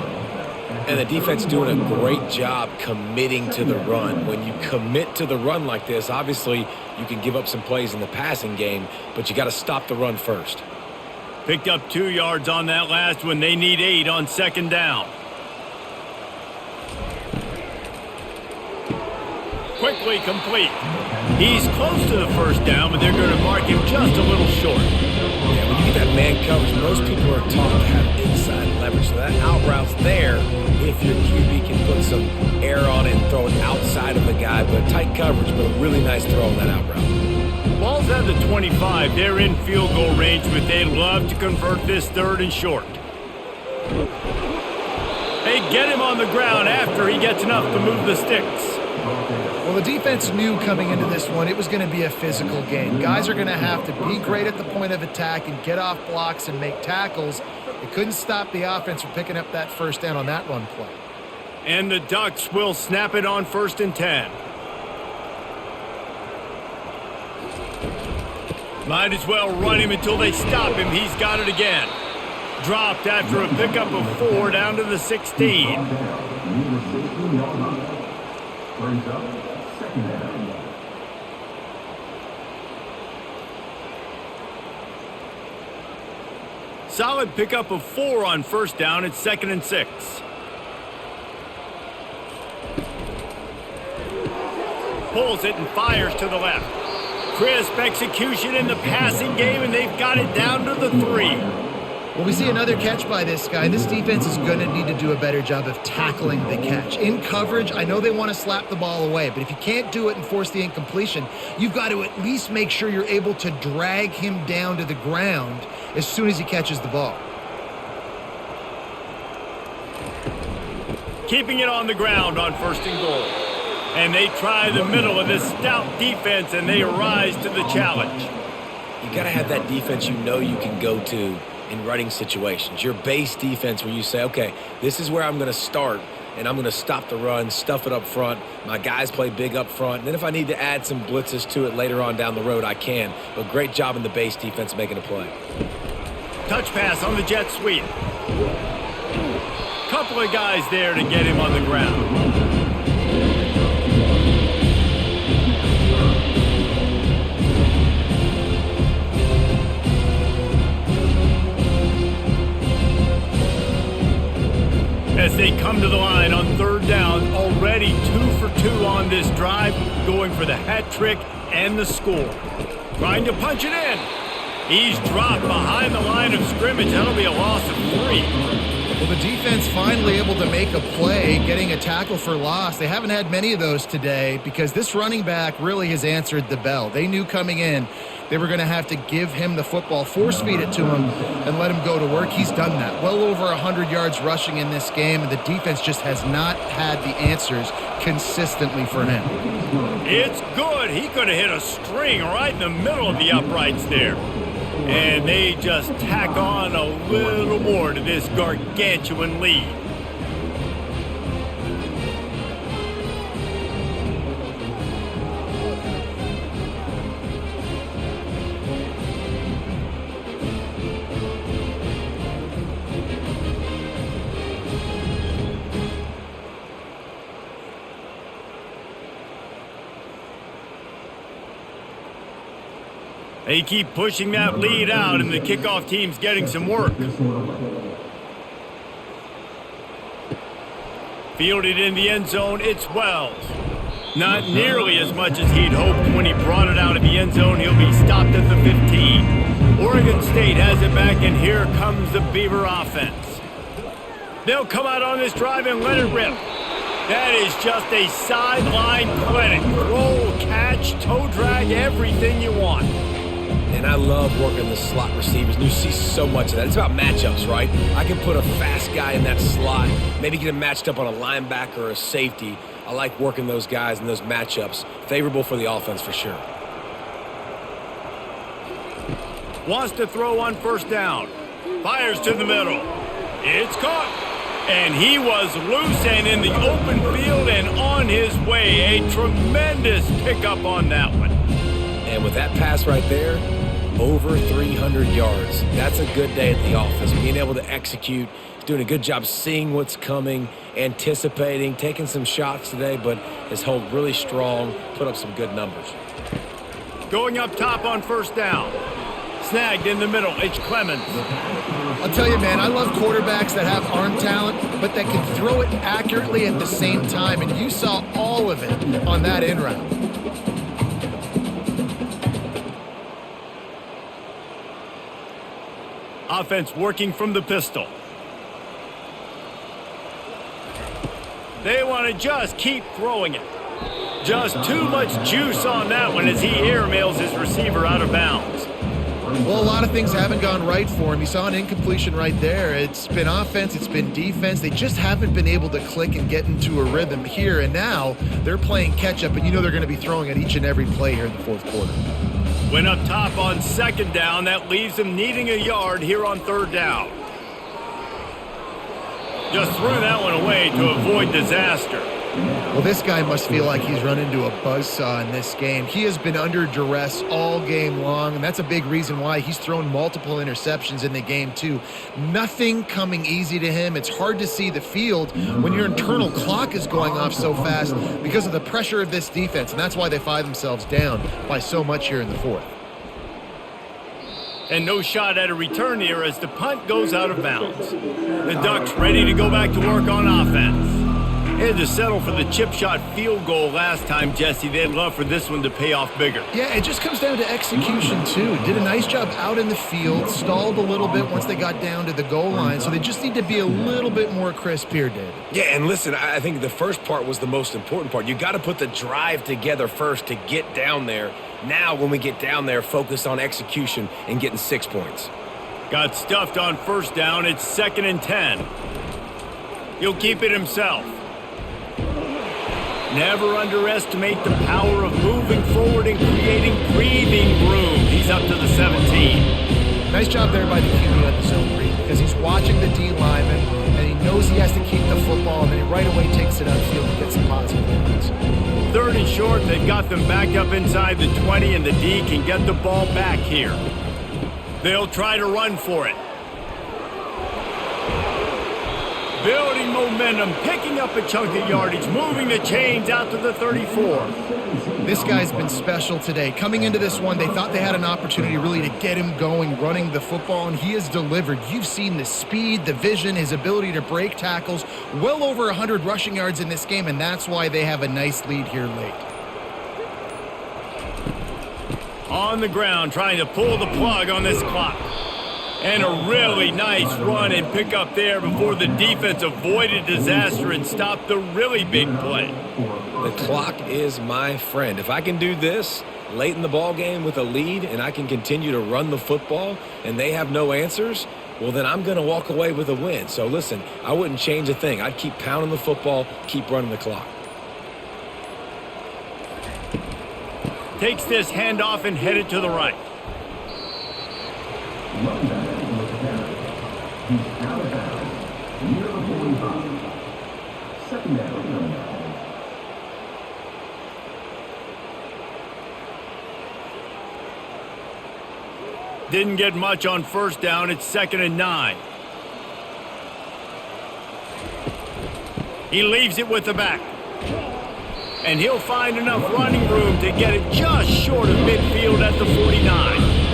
And the defense doing a great job committing to the run. When you commit to the run like this, obviously you can give up some plays in the passing game, but you got to stop the run first. Picked up 2 yards on that last one. They need 8 on 2nd down. Quickly complete. He's close to the first down, but they're going to mark him just a little short. Yeah, when you get that man coverage, most people are taught to have inside leverage. So that out route's there if your QB can put some air on it and throw it outside of the guy. But tight coverage, but a really nice throw on that out route. Ball's at the 25. They're in field goal range, but they'd love to convert this 3rd and short. They get him on the ground after he gets enough to move the sticks. Well, the defense knew coming into this one it was going to be a physical game. Guys are going to have to be great at the point of attack and get off blocks and make tackles. It couldn't stop the offense from picking up that first down on that run play. And the Ducks will snap it on 1st and 10. Might as well run him until they stop him. He's got it again. Dropped after a pickup of 4 down to the 16. Brings up 2nd down. Solid pickup of 4 on first down. It's 2nd and 6. Pulls it and fires to the left. Crisp execution in the passing game, and they've got it down to the 3. Well, we see another catch by this guy. This defense is going to need to do a better job of tackling the catch. In coverage, I know they want to slap the ball away, but if you can't do it and force the incompletion, you've got to at least make sure you're able to drag him down to the ground as soon as he catches the ball. Keeping it on the ground on 1st and goal. And they try the middle of this stout defense, and they rise to the challenge. You got to have that defense you know you can go to in running situations. Your base defense where you say, okay, this is where I'm going to start, and I'm going to stop the run, stuff it up front. My guys play big up front. And then if I need to add some blitzes to it later on down the road, I can. But great job in the base defense making a play. Touch pass on the jet sweep. Couple of guys there to get him on the ground. As they come to the line on 3rd down, already 2 for 2 on this drive, going for the hat trick and the score. Trying to punch it in. He's dropped behind the line of scrimmage. That'll be a loss of 3. Well, the defense finally able to make a play, getting a tackle for loss. They haven't had many of those today because this running back really has answered the bell. They knew coming in they were going to have to give him the football, force feed it to him, and let him go to work. He's done that. Well over 100 yards rushing in this game, and the defense just has not had the answers consistently for him. It's good. He could have hit a string right in the middle of the uprights there. And they just tack on a little more to this gargantuan lead. They keep pushing that lead out, and the kickoff team's getting some work. Fielded in the end zone, it's Wells. Not nearly as much as he'd hoped when he brought it out of the end zone. He'll be stopped at the 15. Oregon State has it back, and here comes the Beaver offense. They'll come out on this drive and let it rip. That is just a sideline clinic. Roll, catch, toe drag, everything you want. And I love working the slot receivers, and you see so much of that. It's about matchups, right? I can put a fast guy in that slot, maybe get him matched up on a linebacker or a safety. I like working those guys in those matchups. Favorable for the offense for sure. Wants to throw on 1st down. Fires to the middle. It's caught. And he was loose and in the open field and on his way. A tremendous pickup on that one. And with that pass right there, over 300 yards. That's a good day at the office. Being able to execute, doing a good job seeing what's coming, anticipating, taking some shots today, but has held really strong, put up some good numbers. Going up top on 1st down. Snagged in the middle. It's Clemens. I'll tell you, man, I love quarterbacks that have arm talent, but that can throw it accurately at the same time, and you saw all of it on that in route. Offense working from the pistol. They want to just keep throwing it. Just too much juice on that one as he airmails his receiver out of bounds. Well, a lot of things haven't gone right for him. You saw an incompletion right there. It's been offense, it's been defense. They just haven't been able to click and get into a rhythm here. And now they're playing catch-up, and you know they're going to be throwing at each and every play here in the 4th quarter. Went up top on 2nd down. That leaves him needing a yard here on 3rd down. Just threw that one away to avoid disaster. Well, this guy must feel like he's run into a buzzsaw in this game. He has been under duress all game long, and that's a big reason why he's thrown multiple interceptions in the game, too. Nothing coming easy to him. It's hard to see the field when your internal clock is going off so fast because of the pressure of this defense, and that's why they find themselves down by so much here in the 4th. And no shot at a return here as the punt goes out of bounds. The Ducks ready to go back to work on offense. They had to settle for the chip shot field goal last time, Jesse. They'd love for this one to pay off bigger. Yeah, it just comes down to execution, too. Did a nice job out in the field, stalled a little bit once they got down to the goal line, so they just need to be a little bit more crisp here, David. Yeah, and listen, I think the first part was the most important part. You got to put the drive together first to get down there. Now, when we get down there, focus on execution and getting 6 points. Got stuffed on 1st down. It's 2nd and 10. He'll keep it himself. Never underestimate the power of moving forward and creating breathing room. He's up to the 17. Nice job there by the QB at the zone read because he's watching the D lineman and he knows he has to keep the football, and then he right away takes it upfield and gets some positive yards. 3rd and short. They've got them back up inside the 20, and the D can get the ball back here. They'll try to run for it. Building momentum, picking up a chunk of yardage, moving the chains out to the 34. This guy's been special today. Coming into this one, they thought they had an opportunity really to get him going, running the football, and he has delivered. You've seen the speed, the vision, his ability to break tackles, well over 100 rushing yards in this game, and that's why they have a nice lead here late. On the ground, trying to pull the plug on this clock. And a really nice run and pick up there before the defense avoided disaster and stopped the really big play. The clock is my friend. If I can do this late in the ball game with a lead and I can continue to run the football and they have no answers, well, then I'm going to walk away with a win. So listen, I wouldn't change a thing. I'd keep pounding the football, keep running the clock. Takes this handoff and headed to the right. Didn't get much on first down. It's 2nd and 9. He leaves it with the back. And he'll find enough running room to get it just short of midfield at the 49.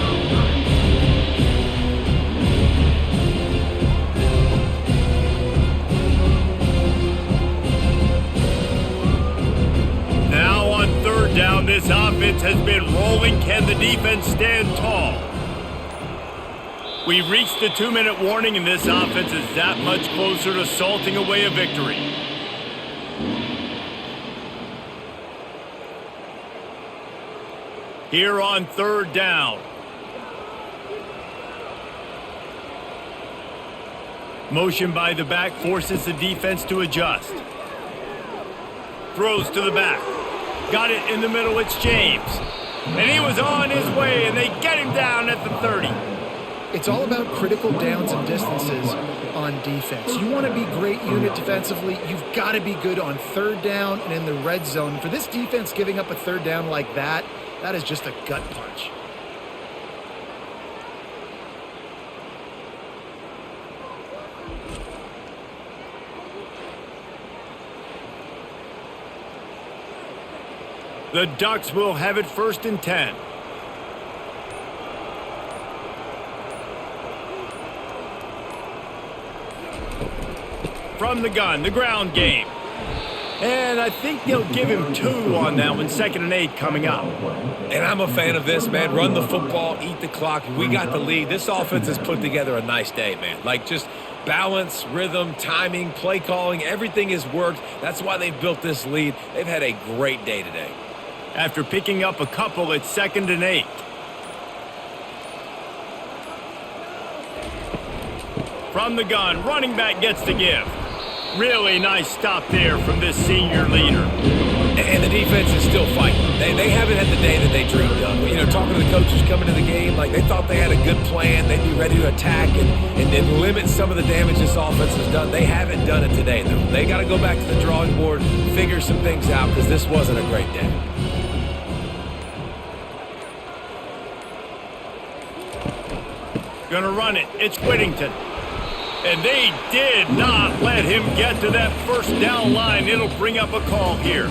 Now on 3rd down, this offense has been rolling. Can the defense stand tall? We've reached the 2-minute warning, and this offense is that much closer to salting away a victory. Here on 3rd down. Motion by the back forces the defense to adjust. Throws to the back. Got it in the middle, it's James. And he was on his way, and they get him down at the 30. It's all about critical downs and distances on defense. You want to be great unit defensively, you've got to be good on 3rd down and in the red zone. For this defense, giving up a 3rd down like that, that is just a gut punch. The Ducks will have it 1st and 10. From the gun, the ground game. And I think they'll give him 2 on that one. 2nd and 8 coming up. And I'm a fan of this, man. Run the football, eat the clock. We got the lead. This offense has put together a nice day, man. Like just balance, rhythm, timing, play calling, everything has worked. That's why they've built this lead. They've had a great day today. After picking up a couple, it's 2nd and 8. From the gun, running back gets the give. Really nice stop there from this senior leader. And the defense is still fighting. They haven't had the day that they dreamed of. You know, talking to the coaches coming to the game, like they thought they had a good plan. They'd be ready to attack and limit some of the damage this offense has done. They haven't done it today, though. They got to go back to the drawing board, figure some things out, because this wasn't a great day. Gonna run it. It's Whittington. And they did not let him get to that 1st down line. It'll bring up a call here.